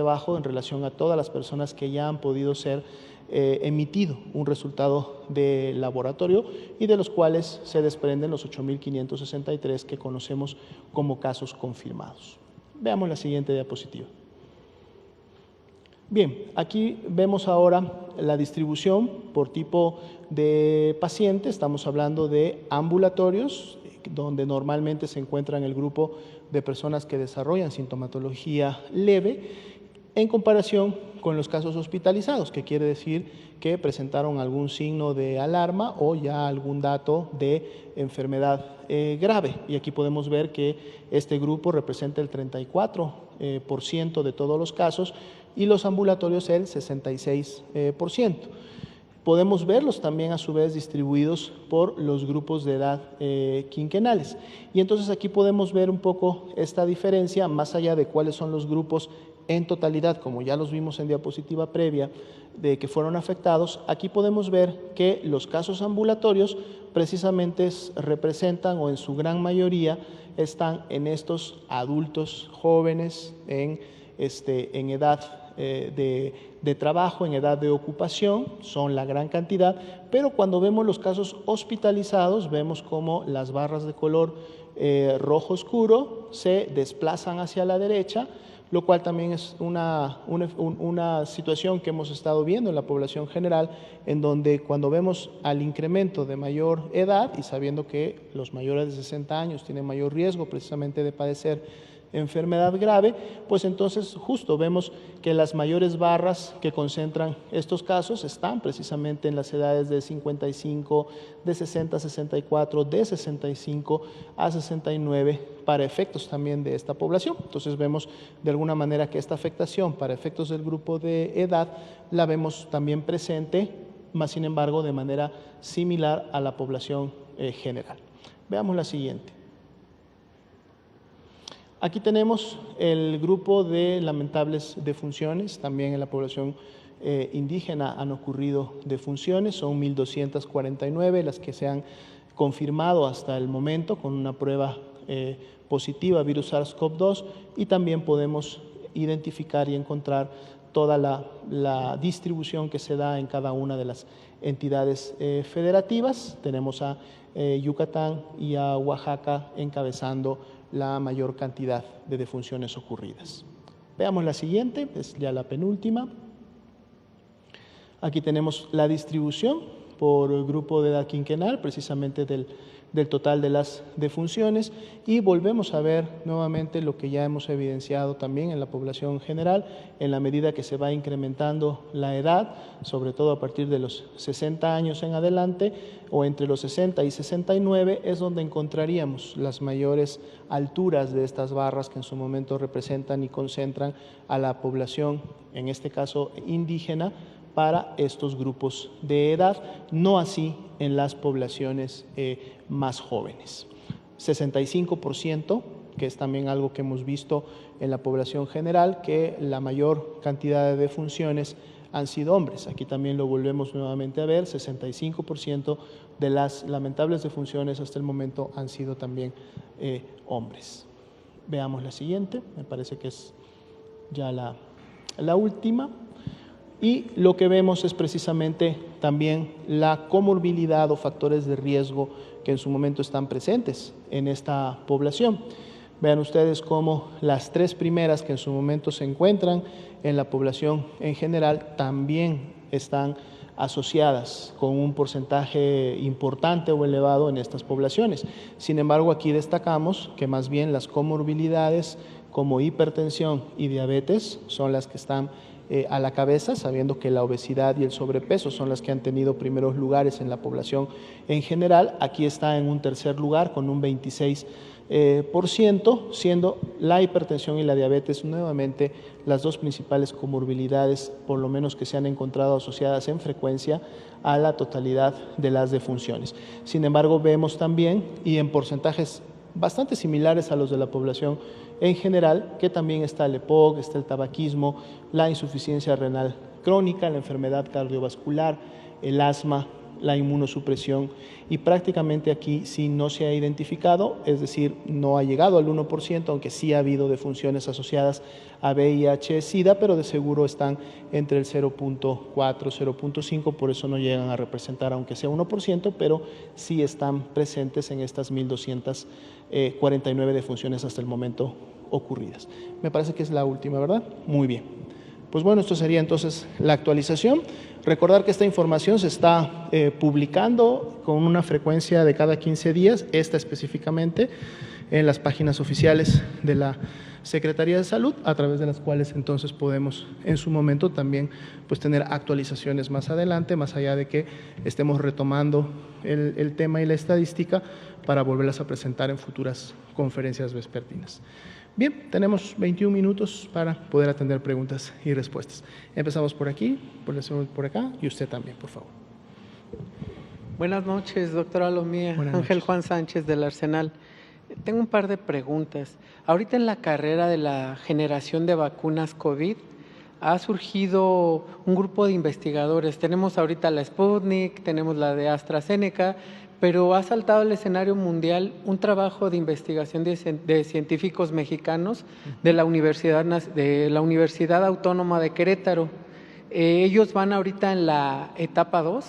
bajo en relación a todas las personas que ya han podido ser emitido un resultado de laboratorio y de los cuales se desprenden los 8.563 que conocemos como casos confirmados. Veamos la siguiente diapositiva. Bien, aquí vemos ahora la distribución por tipo de paciente. Estamos hablando de ambulatorios, donde normalmente se encuentra en el grupo de personas que desarrollan sintomatología leve, en comparación con los casos hospitalizados, que quiere decir que presentaron algún signo de alarma o ya algún dato de enfermedad grave. Y aquí podemos ver que este grupo representa el 34% de todos los casos y los ambulatorios el 66%. Podemos verlos también a su vez distribuidos por los grupos de edad quinquenales. Y entonces aquí podemos ver un poco esta diferencia, más allá de cuáles son los grupos en totalidad, como ya los vimos en diapositiva previa, de que fueron afectados. Aquí podemos ver que los casos ambulatorios precisamente representan, o en su gran mayoría están en estos adultos jóvenes en edad de trabajo, en edad de ocupación, son la gran cantidad, pero cuando vemos los casos hospitalizados vemos como las barras de color rojo oscuro se desplazan hacia la derecha, lo cual también es una situación que hemos estado viendo en la población general, en donde cuando vemos al incremento de mayor edad, y sabiendo que los mayores de 60 años tienen mayor riesgo precisamente de padecer enfermedad grave, pues entonces justo vemos que las mayores barras que concentran estos casos están precisamente en las edades de 55, de 60 a 64, de 65 a 69, para efectos también de esta población. Entonces vemos de alguna manera que esta afectación para efectos del grupo de edad la vemos también presente, más sin embargo de manera similar a la población general. Veamos la siguiente. Aquí tenemos el grupo de lamentables defunciones. También en la población indígena han ocurrido defunciones, son 1.249 las que se han confirmado hasta el momento con una prueba positiva virus SARS-CoV-2, y también podemos identificar y encontrar toda la distribución que se da en cada una de las entidades federativas. Tenemos a Yucatán y a Oaxaca encabezando la mayor cantidad de defunciones ocurridas. Veamos la siguiente, es ya la penúltima. Aquí tenemos la distribución por grupo de edad quinquenal, precisamente del total de las defunciones, y volvemos a ver nuevamente lo que ya hemos evidenciado también en la población general, en la medida que se va incrementando la edad, sobre todo a partir de los 60 años en adelante, o entre los 60 y 69, es donde encontraríamos las mayores alturas de estas barras que en su momento representan y concentran a la población, en este caso indígena, para estos grupos de edad, no así en las poblaciones más jóvenes. 65%, que es también algo que hemos visto en la población general, que la mayor cantidad de defunciones han sido hombres. Aquí también lo volvemos nuevamente a ver, 65% de las lamentables defunciones hasta el momento han sido también hombres. Veamos la siguiente, me parece que es ya la última. Y lo que vemos es precisamente también la comorbilidad o factores de riesgo que en su momento están presentes en esta población. Vean ustedes cómo las tres primeras que en su momento se encuentran en la población en general también están asociadas con un porcentaje importante o elevado en estas poblaciones. Sin embargo, aquí destacamos que más bien las comorbilidades como hipertensión y diabetes son las que están a la cabeza, sabiendo que la obesidad y el sobrepeso son las que han tenido primeros lugares en la población en general. Aquí está en un tercer lugar con un 26%, siendo la hipertensión y la diabetes nuevamente las dos principales comorbilidades, por lo menos que se han encontrado asociadas en frecuencia a la totalidad de las defunciones. Sin embargo, vemos también, y en porcentajes bastante similares a los de la población en general, que también está el EPOC, está el tabaquismo, la insuficiencia renal crónica, la enfermedad cardiovascular, el asma, la inmunosupresión, y prácticamente aquí sí no se ha identificado, es decir, no ha llegado al 1%, aunque sí ha habido defunciones asociadas a VIH-Sida, pero de seguro están entre el 0.4, 0.5, por eso no llegan a representar aunque sea 1%, pero sí están presentes en estas 1.249 defunciones hasta el momento ocurridas. Me parece que es la última, ¿verdad? Muy bien. Pues bueno, esto sería entonces la actualización. Recordar que esta información se está publicando con una frecuencia de cada 15 días, esta específicamente, en las páginas oficiales de la Secretaría de Salud, a través de las cuales entonces podemos en su momento también pues tener actualizaciones más adelante, más allá de que estemos retomando el tema y la estadística para volverlas a presentar en futuras conferencias vespertinas. Bien, tenemos 21 minutos para poder atender preguntas y respuestas. Empezamos por aquí, por acá, y usted también, por favor. Buenas noches, doctora Lomía. Ángel Juan Sánchez del Arsenal. Tengo un par de preguntas. Ahorita en la carrera de la generación de vacunas COVID ha surgido un grupo de investigadores. Tenemos ahorita la Sputnik, tenemos la de AstraZeneca, pero ha saltado al escenario mundial un trabajo de investigación de científicos mexicanos de la Universidad Autónoma de Querétaro. Ellos van ahorita en la etapa 2,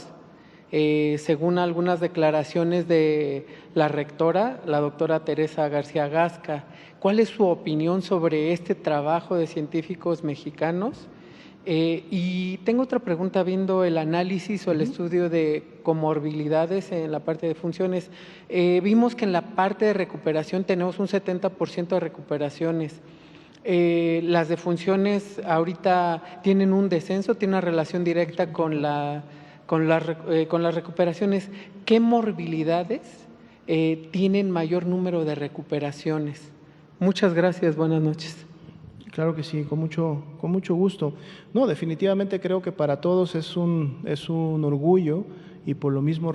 según algunas declaraciones de la rectora, la doctora Teresa García Gasca. ¿Cuál es su opinión sobre este trabajo de científicos mexicanos? Y tengo otra pregunta, viendo el análisis o el estudio de comorbilidades en la parte de funciones. Vimos que en la parte de recuperación tenemos un 70% de recuperaciones. Las defunciones ahorita tienen un descenso, tienen una relación directa con las recuperaciones. ¿Qué morbilidades tienen mayor número de recuperaciones? Muchas gracias, buenas noches. Claro que sí, con mucho gusto. No, definitivamente creo que para todos es un orgullo, y por lo mismo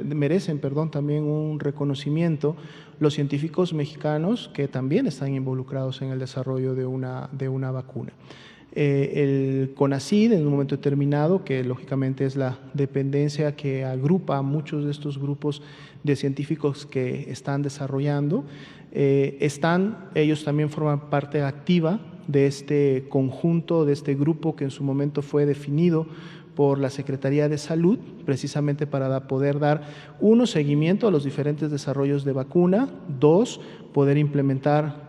merecen también un reconocimiento los científicos mexicanos que también están involucrados en el desarrollo de una vacuna. El CONACYT, en un momento determinado, que lógicamente es la dependencia que agrupa a muchos de estos grupos de científicos que están desarrollando, ellos también forman parte activa de este conjunto, de este grupo que en su momento fue definido por la Secretaría de Salud, precisamente para poder dar, uno, seguimiento a los diferentes desarrollos de vacuna; dos, poder implementar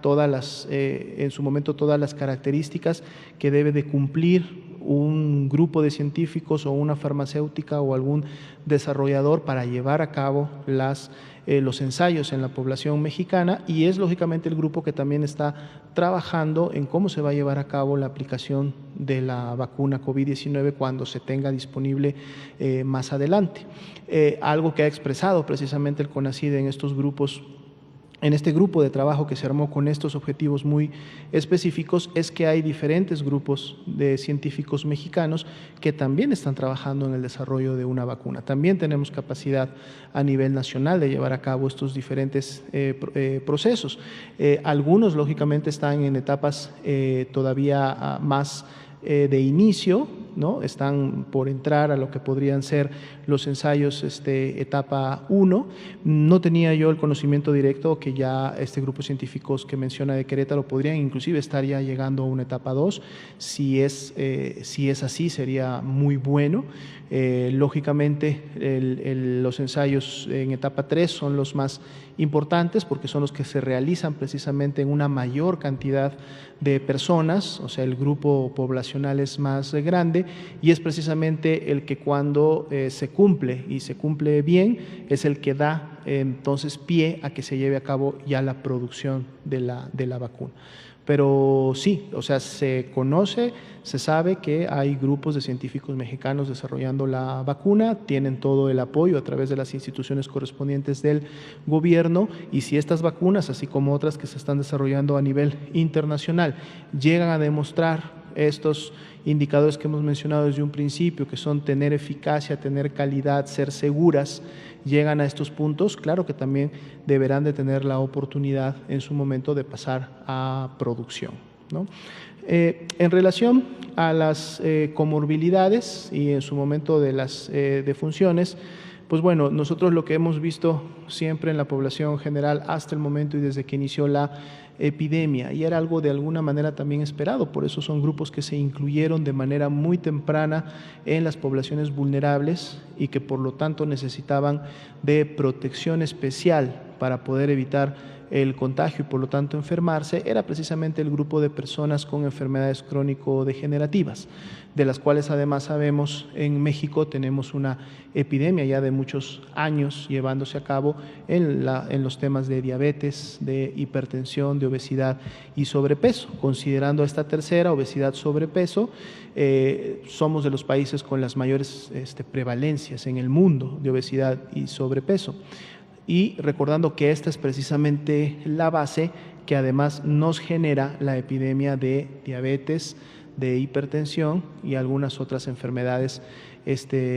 en su momento todas las características que debe de cumplir un grupo de científicos o una farmacéutica o algún desarrollador para llevar a cabo los ensayos en la población mexicana, y es lógicamente el grupo que también está trabajando en cómo se va a llevar a cabo la aplicación de la vacuna COVID-19 cuando se tenga disponible más adelante. Algo que ha expresado precisamente el CONACYT en este grupo de trabajo que se armó con estos objetivos muy específicos, es que hay diferentes grupos de científicos mexicanos que también están trabajando en el desarrollo de una vacuna. También tenemos capacidad a nivel nacional de llevar a cabo estos diferentes procesos. Algunos, lógicamente, están en etapas todavía más de inicio, ¿no? Están por entrar a lo que podrían ser los ensayos etapa 1. No tenía yo el conocimiento directo que ya este grupo de científicos que menciona de Querétaro podrían inclusive estar ya llegando a una etapa 2. Si es así, sería muy bueno. Lógicamente, los ensayos en etapa 3 son los más importantes porque son los que se realizan precisamente en una mayor cantidad de personas, o sea, el grupo poblacional es más grande, y es precisamente el que cuando se cumple y se cumple bien es el que da entonces pie a que se lleve a cabo ya la producción de la vacuna. Pero sí, o sea, se conoce, se sabe que hay grupos de científicos mexicanos desarrollando la vacuna, tienen todo el apoyo a través de las instituciones correspondientes del gobierno, y si estas vacunas, así como otras que se están desarrollando a nivel internacional, llegan a demostrar estos indicadores que hemos mencionado desde un principio, que son tener eficacia, tener calidad, ser seguras, llegan a estos puntos, claro que también deberán de tener la oportunidad en su momento de pasar a producción, ¿no? En relación a las comorbilidades y en su momento de las defunciones, pues bueno, nosotros lo que hemos visto siempre en la población general hasta el momento y desde que inició la epidemia, y era algo de alguna manera también esperado, por eso son grupos que se incluyeron de manera muy temprana en las poblaciones vulnerables y que por lo tanto necesitaban de protección especial para poder evitar el contagio y por lo tanto enfermarse, era precisamente el grupo de personas con enfermedades crónico-degenerativas, de las cuales además sabemos en México tenemos una epidemia ya de muchos años llevándose a cabo en los temas de diabetes, de hipertensión, de obesidad y sobrepeso. Considerando esta tercera, obesidad, sobrepeso, somos de los países con las mayores prevalencias en el mundo de obesidad y sobrepeso. Y recordando que esta es precisamente la base que además nos genera la epidemia de diabetes, de hipertensión y algunas otras enfermedades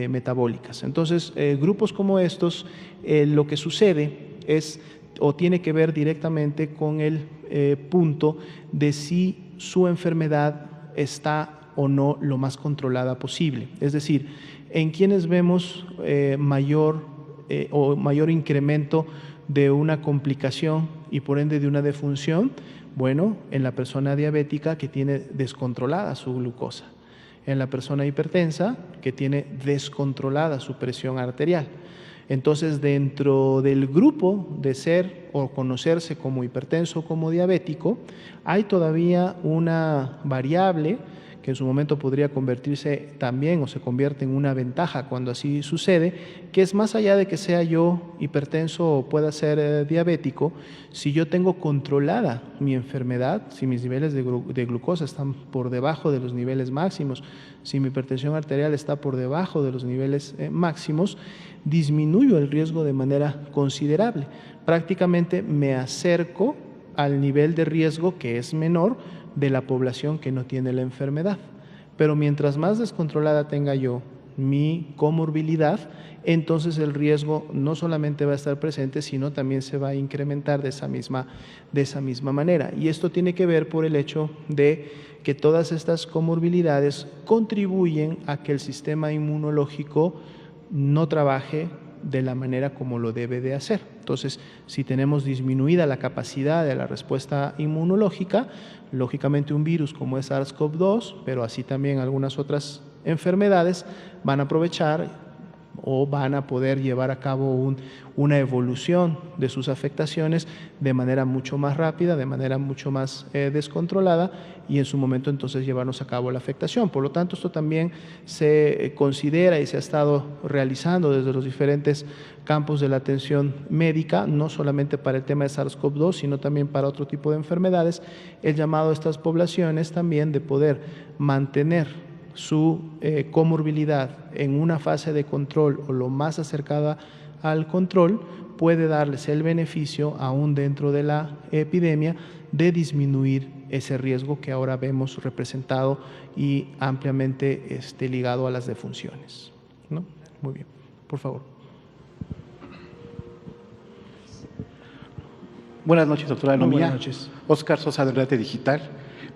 metabólicas. Entonces, grupos como estos, lo que sucede es o tiene que ver directamente con el punto de si su enfermedad está o no lo más controlada posible. Es decir, en quienes vemos mayor incremento de una complicación y por ende de una defunción, bueno, en la persona diabética que tiene descontrolada su glucosa, en la persona hipertensa que tiene descontrolada su presión arterial. Entonces, dentro del grupo de ser o conocerse como hipertenso o como diabético, hay todavía una variable que en su momento podría convertirse también o se convierte en una ventaja cuando así sucede, que es más allá de que sea yo hipertenso o pueda ser diabético, si yo tengo controlada mi enfermedad, si mis niveles de glucosa están por debajo de los niveles máximos, si mi hipertensión arterial está por debajo de los niveles máximos, disminuyo el riesgo de manera considerable. Prácticamente me acerco al nivel de riesgo que es menor de la población que no tiene la enfermedad. Pero mientras más descontrolada tenga yo mi comorbilidad, entonces el riesgo no solamente va a estar presente, sino también se va a incrementar de esa misma manera. Y esto tiene que ver por el hecho de que todas estas comorbilidades contribuyen a que el sistema inmunológico no trabaje de la manera como lo debe de hacer. Entonces, si tenemos disminuida la capacidad de la respuesta inmunológica, lógicamente un virus como es SARS-CoV-2, pero así también algunas otras enfermedades van a aprovechar o van a poder llevar a cabo una evolución de sus afectaciones de manera mucho más rápida, de manera mucho más descontrolada y en su momento entonces llevarnos a cabo la afectación. Por lo tanto, esto también se considera y se ha estado realizando desde los diferentes campos de la atención médica, no solamente para el tema de SARS-CoV-2, sino también para otro tipo de enfermedades, el llamado a estas poblaciones también de poder mantener su comorbilidad en una fase de control o lo más acercada al control, puede darles el beneficio, aún dentro de la epidemia, de disminuir ese riesgo que ahora vemos representado y ampliamente ligado a las defunciones, ¿no? Muy bien, por favor. Buenas noches, doctora Lomía. Buenas noches. Óscar Sosa, de Red Digital.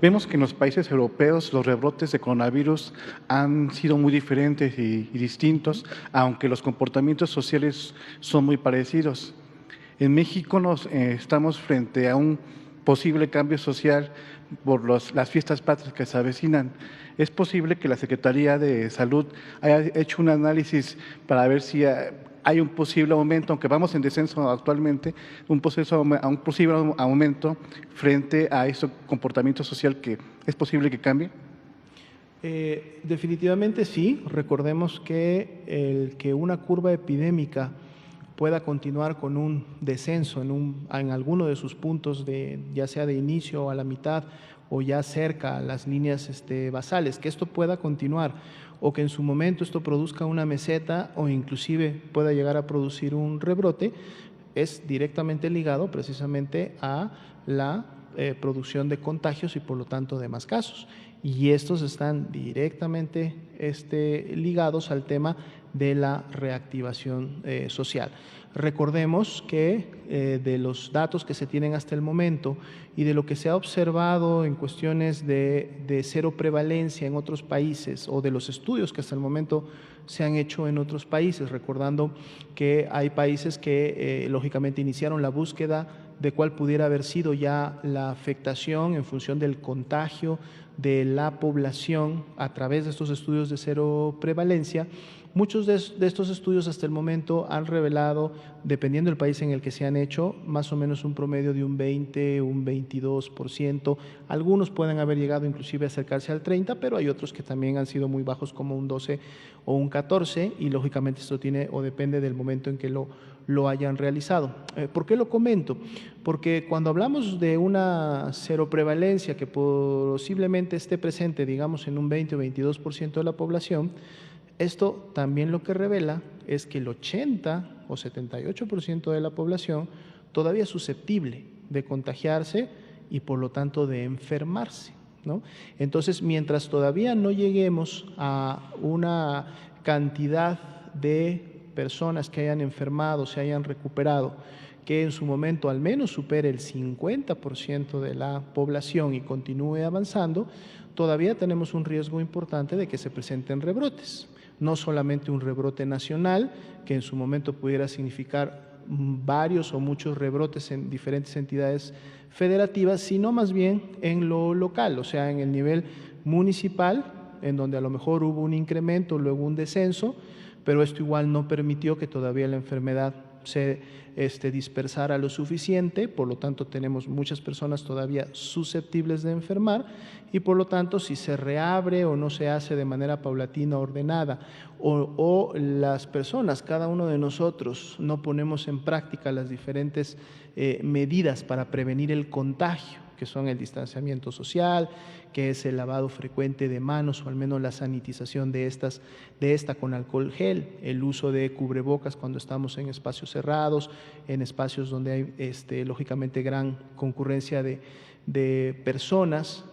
Vemos que en los países europeos los rebrotes de coronavirus han sido muy diferentes y distintos, aunque los comportamientos sociales son muy parecidos. En México estamos frente a un posible cambio social por las fiestas patrias que se avecinan. ¿Es posible que la Secretaría de Salud haya hecho un análisis para ver si hay un posible aumento, aunque vamos en descenso actualmente, un posible aumento frente a ese comportamiento social que es posible que cambie? Definitivamente sí. Recordemos que una curva epidémica pueda continuar con un descenso en alguno de sus puntos, ya sea de inicio o a la mitad o ya cerca a las líneas basales, que esto pueda continuar, o que en su momento esto produzca una meseta o inclusive pueda llegar a producir un rebrote, es directamente ligado precisamente a la producción de contagios y por lo tanto de más casos. Y estos están directamente ligados al tema de la reactivación social. Recordemos que de los datos que se tienen hasta el momento y de lo que se ha observado en cuestiones de cero prevalencia en otros países o de los estudios que hasta el momento se han hecho en otros países, recordando que hay países que lógicamente iniciaron la búsqueda de cuál pudiera haber sido ya la afectación en función del contagio de la población a través de estos estudios de cero prevalencia. Muchos de estos estudios hasta el momento han revelado, dependiendo del país en el que se han hecho, más o menos un promedio de un 20, un 22%. Algunos pueden haber llegado inclusive a acercarse al 30%, pero hay otros que también han sido muy bajos, como un 12 o un 14%, y lógicamente esto tiene o depende del momento en que lo hayan realizado. ¿Por qué lo comento? Porque cuando hablamos de una cero prevalencia que posiblemente esté presente, digamos, en un 20 o 22% de la población, esto también lo que revela es que el 80 o 78% de la población todavía es susceptible de contagiarse y por lo tanto de enfermarse, ¿no? Entonces, mientras todavía no lleguemos a una cantidad de personas que hayan enfermado, se hayan recuperado, que en su momento al menos supere el 50% de la población y continúe avanzando, todavía tenemos un riesgo importante de que se presenten rebrotes. No solamente un rebrote nacional, que en su momento pudiera significar varios o muchos rebrotes en diferentes entidades federativas, sino más bien en lo local, o sea, en el nivel municipal, en donde a lo mejor hubo un incremento, luego un descenso, pero esto igual no permitió que todavía la enfermedad se dispersara lo suficiente, por lo tanto tenemos muchas personas todavía susceptibles de enfermar y por lo tanto si se reabre o no se hace de manera paulatina, ordenada o las personas, cada uno de nosotros no ponemos en práctica las diferentes medidas para prevenir el contagio, que son el distanciamiento social, que es el lavado frecuente de manos o al menos la sanitización de esta con alcohol gel, el uso de cubrebocas cuando estamos en espacios cerrados, en espacios donde hay lógicamente gran concurrencia de personas.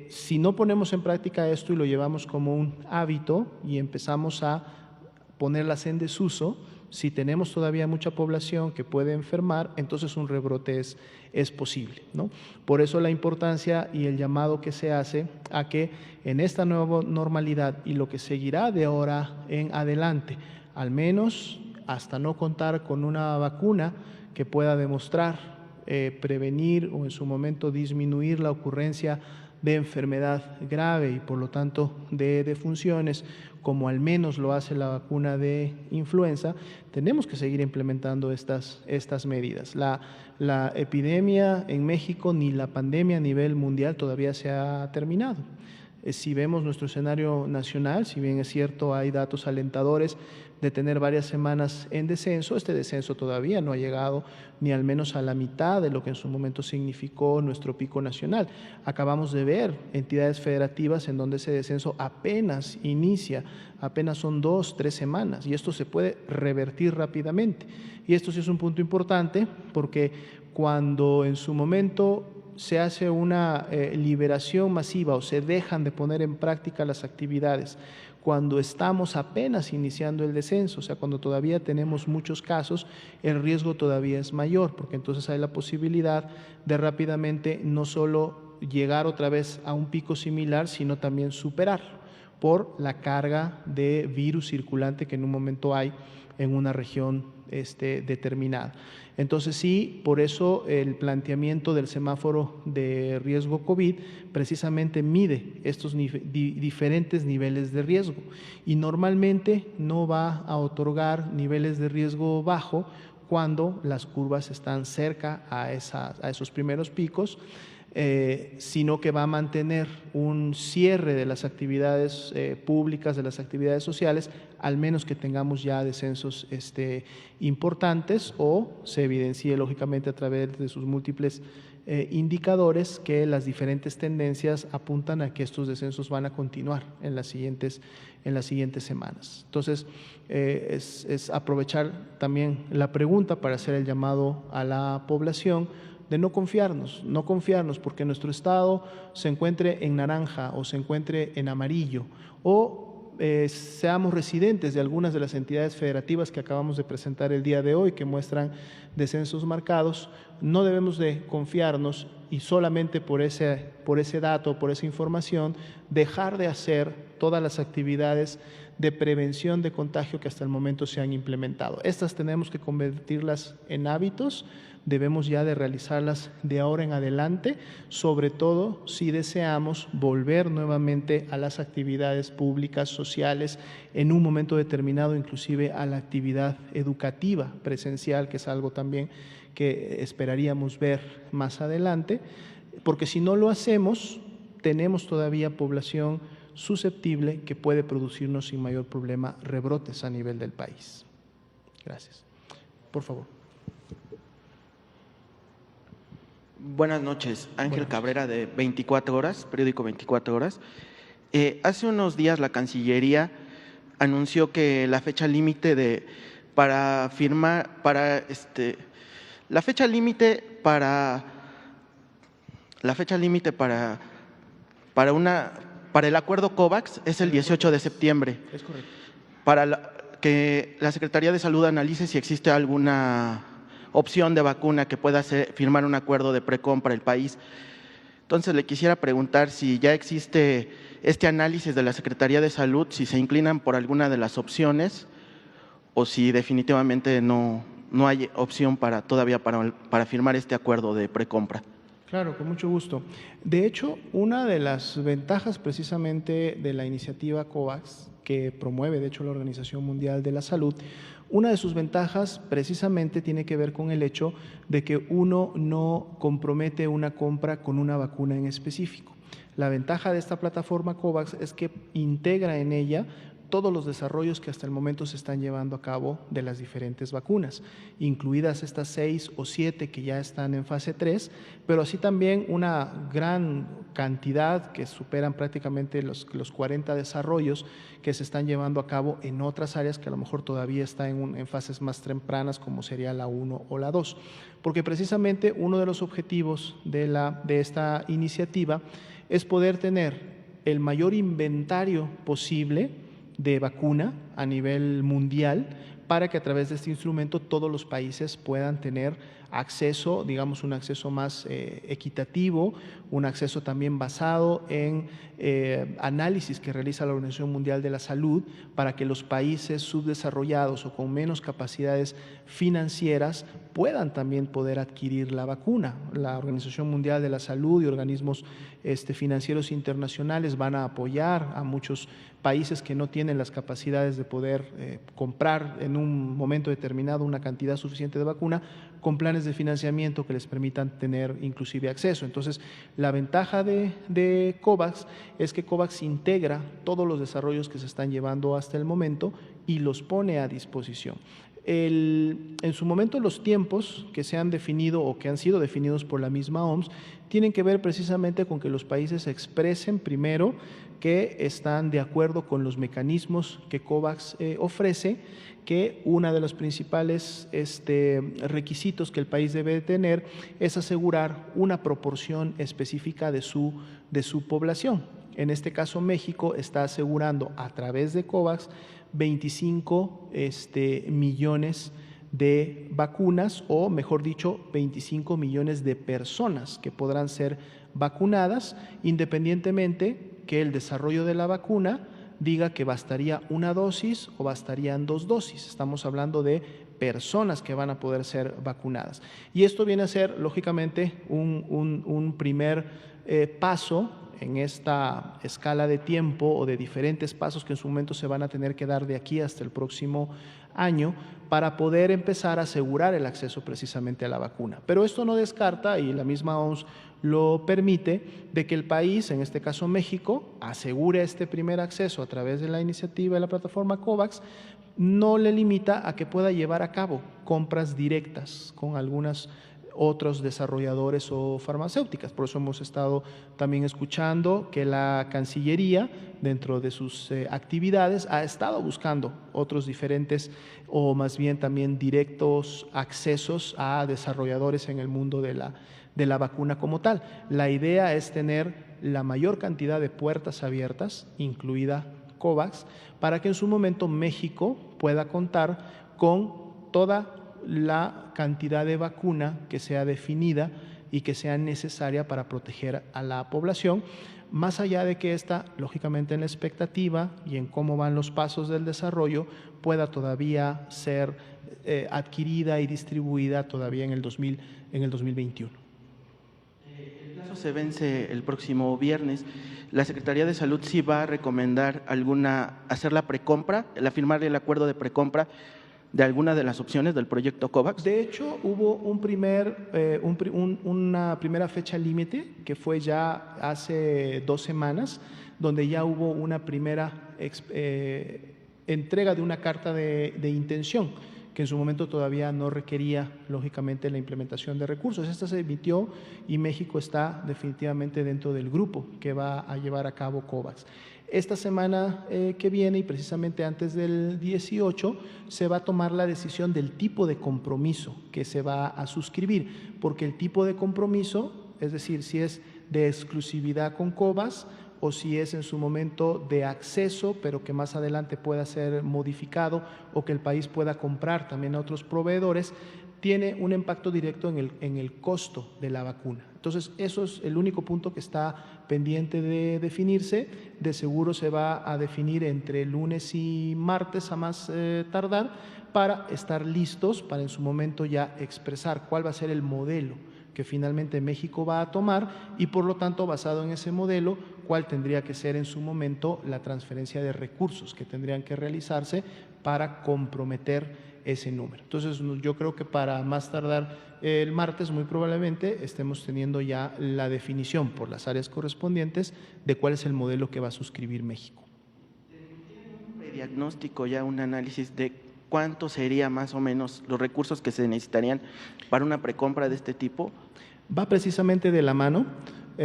Si no ponemos en práctica esto y lo llevamos como un hábito y empezamos a ponerlas en desuso, si tenemos todavía mucha población que puede enfermar, entonces un rebrote es posible, ¿no? Por eso la importancia y el llamado que se hace a que en esta nueva normalidad y lo que seguirá de ahora en adelante, al menos hasta no contar con una vacuna que pueda demostrar prevenir o en su momento disminuir la ocurrencia de enfermedad grave y por lo tanto de defunciones, como al menos lo hace la vacuna de influenza, tenemos que seguir implementando estas medidas. La epidemia en México ni la pandemia a nivel mundial todavía se ha terminado. Si vemos nuestro escenario nacional, si bien es cierto hay datos alentadores de tener varias semanas en descenso, este descenso todavía no ha llegado ni al menos a la mitad de lo que en su momento significó nuestro pico nacional. Acabamos de ver entidades federativas en donde ese descenso apenas inicia, apenas son 2 o 3 semanas y esto se puede revertir rápidamente. Y esto sí es un punto importante porque cuando en su momento se hace una liberación masiva o se dejan de poner en práctica las actividades cuando estamos apenas iniciando el descenso, o sea, cuando todavía tenemos muchos casos, el riesgo todavía es mayor, porque entonces hay la posibilidad de rápidamente no solo llegar otra vez a un pico similar, sino también superarlo por la carga de virus circulante que en un momento hay en una región determinada. Entonces sí, por eso el planteamiento del semáforo de riesgo COVID precisamente mide estos diferentes niveles de riesgo y normalmente no va a otorgar niveles de riesgo bajo cuando las curvas están cerca a esos primeros picos. sino que va a mantener un cierre de las actividades públicas, de las actividades sociales, al menos que tengamos ya descensos importantes o se evidencie lógicamente a través de sus múltiples indicadores que las diferentes tendencias apuntan a que estos descensos van a continuar en las siguientes semanas. Entonces, es aprovechar también la pregunta para hacer el llamado a la población de no confiarnos porque nuestro estado se encuentre en naranja o se encuentre en amarillo o seamos residentes de algunas de las entidades federativas que acabamos de presentar el día de hoy que muestran descensos marcados, no debemos de confiarnos y solamente por ese dato, por esa información, dejar de hacer todas las actividades de prevención de contagio que hasta el momento se han implementado. Estas tenemos que convertirlas en hábitos, debemos ya de realizarlas de ahora en adelante, sobre todo si deseamos volver nuevamente a las actividades públicas, sociales, en un momento determinado, inclusive a la actividad educativa presencial, que es algo también que esperaríamos ver más adelante, porque si no lo hacemos, tenemos todavía población susceptible que puede producirnos sin mayor problema rebrotes a nivel del país. Gracias. Por favor. Buenas noches, Ángel Cabrera de 24 Horas, periódico 24 Horas. Hace unos días la Cancillería anunció que la fecha límite para el acuerdo COVAX es el 18 de septiembre. Es correcto. Para que la Secretaría de Salud analice si existe alguna opción de vacuna que pueda firmar un acuerdo de precompra el país. Entonces, le quisiera preguntar si ya existe este análisis de la Secretaría de Salud, si se inclinan por alguna de las opciones o si definitivamente no hay opción todavía para firmar este acuerdo de precompra. Claro, con mucho gusto. De hecho, una de las ventajas precisamente de la iniciativa COVAX, que promueve de hecho la Organización Mundial de la Salud, una de sus ventajas precisamente tiene que ver con el hecho de que uno no compromete una compra con una vacuna en específico. La ventaja de esta plataforma COVAX es que integra en ella todos los desarrollos que hasta el momento se están llevando a cabo de las diferentes vacunas, incluidas estas 6 o 7 que ya están en fase 3, pero así también una gran cantidad que superan prácticamente los 40 desarrollos que se están llevando a cabo en otras áreas que a lo mejor todavía están en fases más tempranas, como sería la 1 o la 2. Porque precisamente uno de los objetivos de esta iniciativa es poder tener el mayor inventario posible de vacuna a nivel mundial para que a través de este instrumento todos los países puedan tener acceso, digamos, un acceso más equitativo, un acceso también basado en análisis que realiza la Organización Mundial de la Salud para que los países subdesarrollados o con menos capacidades financieras puedan también poder adquirir la vacuna. La Organización Mundial de la Salud y organismos financieros internacionales van a apoyar a muchos países que no tienen las capacidades de poder comprar en un momento determinado una cantidad suficiente de vacuna con planes de financiamiento que les permitan tener inclusive acceso. Entonces, la ventaja de COVAX es que COVAX integra todos los desarrollos que se están llevando hasta el momento y los pone a disposición. En su momento, los tiempos que se han definido o que han sido definidos por la misma OMS tienen que ver precisamente con que los países expresen primero que están de acuerdo con los mecanismos que COVAX ofrece, que uno de los principales requisitos que el país debe tener es asegurar una proporción específica de su población. En este caso, México está asegurando a través de COVAX 25 millones de vacunas, o mejor dicho, 25 millones de personas que podrán ser vacunadas, independientemente que el desarrollo de la vacuna diga que bastaría una dosis o bastarían 2 dosis. Estamos hablando de personas que van a poder ser vacunadas. Y esto viene a ser, lógicamente, un primer paso en esta escala de tiempo o de diferentes pasos que en su momento se van a tener que dar de aquí hasta el próximo año para poder empezar a asegurar el acceso precisamente a la vacuna. Pero esto no descarta, y la misma OMS lo permite, de que el país, en este caso México, asegure este primer acceso a través de la iniciativa de la plataforma COVAX. No le limita a que pueda llevar a cabo compras directas con algunos otros desarrolladores o farmacéuticas. Por eso hemos estado también escuchando que la Cancillería, dentro de sus actividades, ha estado buscando otros diferentes o más bien también directos accesos a desarrolladores en el mundo de la vacuna como tal. La idea es tener la mayor cantidad de puertas abiertas, incluida COVAX, para que en su momento México pueda contar con toda la cantidad de vacuna que sea definida y que sea necesaria para proteger a la población, más allá de que esta, lógicamente en la expectativa y en cómo van los pasos del desarrollo, pueda todavía ser adquirida y distribuida todavía en el 2021. El plazo se vence el próximo viernes. ¿La Secretaría de Salud sí va a recomendar hacer la precompra, firmar el acuerdo de precompra de alguna de las opciones del proyecto COVAX? De hecho, hubo una primera fecha límite que fue ya hace 2 semanas, donde ya hubo una primera entrega de una carta de intención, que en su momento todavía no requería, lógicamente, la implementación de recursos. Esta se emitió y México está definitivamente dentro del grupo que va a llevar a cabo COVAX. Esta semana que viene, y precisamente antes del 18, se va a tomar la decisión del tipo de compromiso que se va a suscribir, porque el tipo de compromiso, es decir, si es de exclusividad con COVAX o si es en su momento de acceso, pero que más adelante pueda ser modificado o que el país pueda comprar también a otros proveedores, tiene un impacto directo en el costo de la vacuna. Entonces, eso es el único punto que está pendiente de definirse. De seguro se va a definir entre lunes y martes a más tardar, para estar listos para en su momento ya expresar cuál va a ser el modelo que finalmente México va a tomar y, por lo tanto, basado en ese modelo, cuál tendría que ser en su momento la transferencia de recursos que tendrían que realizarse para comprometer ese número. Entonces, yo creo que para más tardar el martes, muy probablemente, estemos teniendo ya la definición por las áreas correspondientes de cuál es el modelo que va a suscribir México. ¿Tienen un prediagnóstico, ya un análisis de cuánto sería más o menos los recursos que se necesitarían para una precompra de este tipo? Va precisamente de la mano.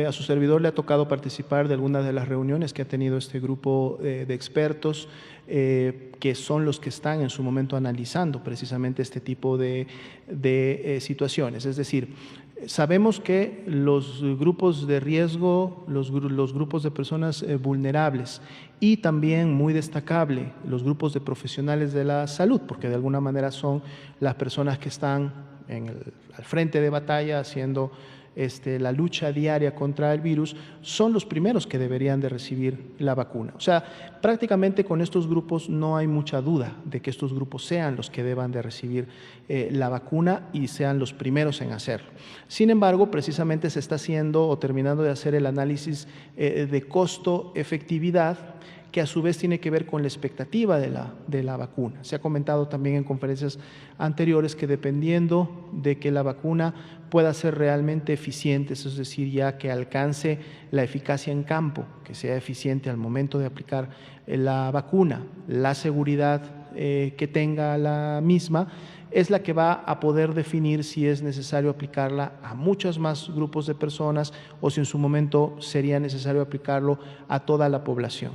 A su servidor le ha tocado participar de algunas de las reuniones que ha tenido este grupo de expertos, que son los que están en su momento analizando precisamente este tipo de situaciones. Es decir, sabemos que los grupos de riesgo, los grupos de personas vulnerables y también, muy destacable, los grupos de profesionales de la salud, porque de alguna manera son las personas que están al frente de batalla haciendo la lucha diaria contra el virus, son los primeros que deberían de recibir la vacuna. O sea, prácticamente con estos grupos no hay mucha duda de que estos grupos sean los que deban de recibir la vacuna y sean los primeros en hacerlo. Sin embargo, precisamente se está haciendo o terminando de hacer el análisis de costo-efectividad, que a su vez tiene que ver con la expectativa de la vacuna. Se ha comentado también en conferencias anteriores que dependiendo de que la vacuna pueda ser realmente eficiente, es decir, ya que alcance la eficacia en campo, que sea eficiente al momento de aplicar la vacuna, la seguridad que tenga la misma, es la que va a poder definir si es necesario aplicarla a muchos más grupos de personas o si en su momento sería necesario aplicarlo a toda la población.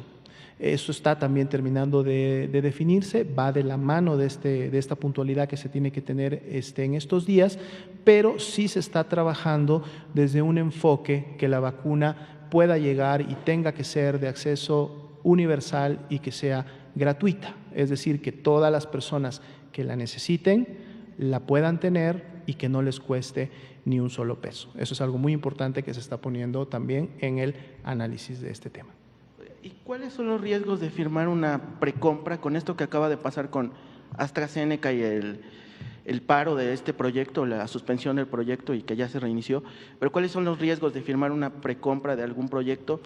Eso está también terminando de definirse, va de la mano de esta puntualidad que se tiene que tener en estos días, pero sí se está trabajando desde un enfoque que la vacuna pueda llegar y tenga que ser de acceso universal y que sea gratuita, es decir, que todas las personas que la necesiten la puedan tener y que no les cueste ni un solo peso. Eso es algo muy importante que se está poniendo también en el análisis de este tema. ¿Y cuáles son los riesgos de firmar una precompra con esto que acaba de pasar con AstraZeneca y el paro de este proyecto, la suspensión del proyecto y que ya se reinició, pero ¿cuáles son los riesgos de firmar una precompra de algún proyecto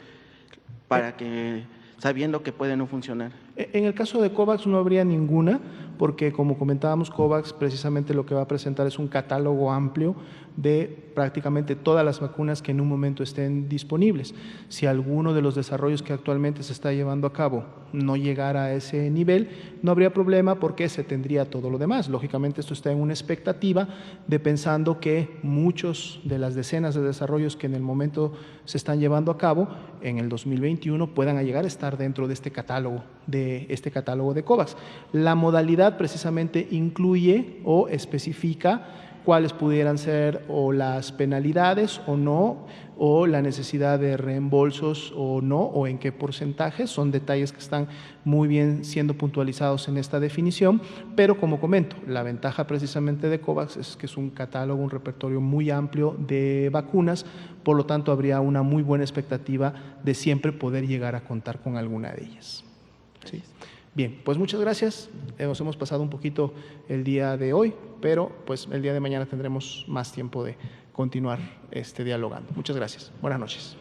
para que, sabiendo que puede no funcionar? En el caso de COVAX no habría ninguna, porque como comentábamos, COVAX precisamente lo que va a presentar es un catálogo amplio de prácticamente todas las vacunas que en un momento estén disponibles. Si alguno de los desarrollos que actualmente se está llevando a cabo no llegara a ese nivel, no habría problema porque se tendría todo lo demás. Lógicamente esto está en una expectativa de pensando que muchos de las decenas de desarrollos que en el momento se están llevando a cabo en el 2021 puedan llegar a estar dentro de este catálogo de COVAX. La modalidad precisamente incluye o especifica cuáles pudieran ser o las penalidades o no, o la necesidad de reembolsos o no, o en qué porcentajes. Son detalles que están muy bien siendo puntualizados en esta definición, pero como comento, la ventaja precisamente de COVAX es que es un catálogo, un repertorio muy amplio de vacunas, por lo tanto habría una muy buena expectativa de siempre poder llegar a contar con alguna de ellas. ¿Sí? Bien, pues muchas gracias. Nos hemos pasado un poquito el día de hoy, pero pues el día de mañana tendremos más tiempo de continuar dialogando. Muchas gracias. Buenas noches.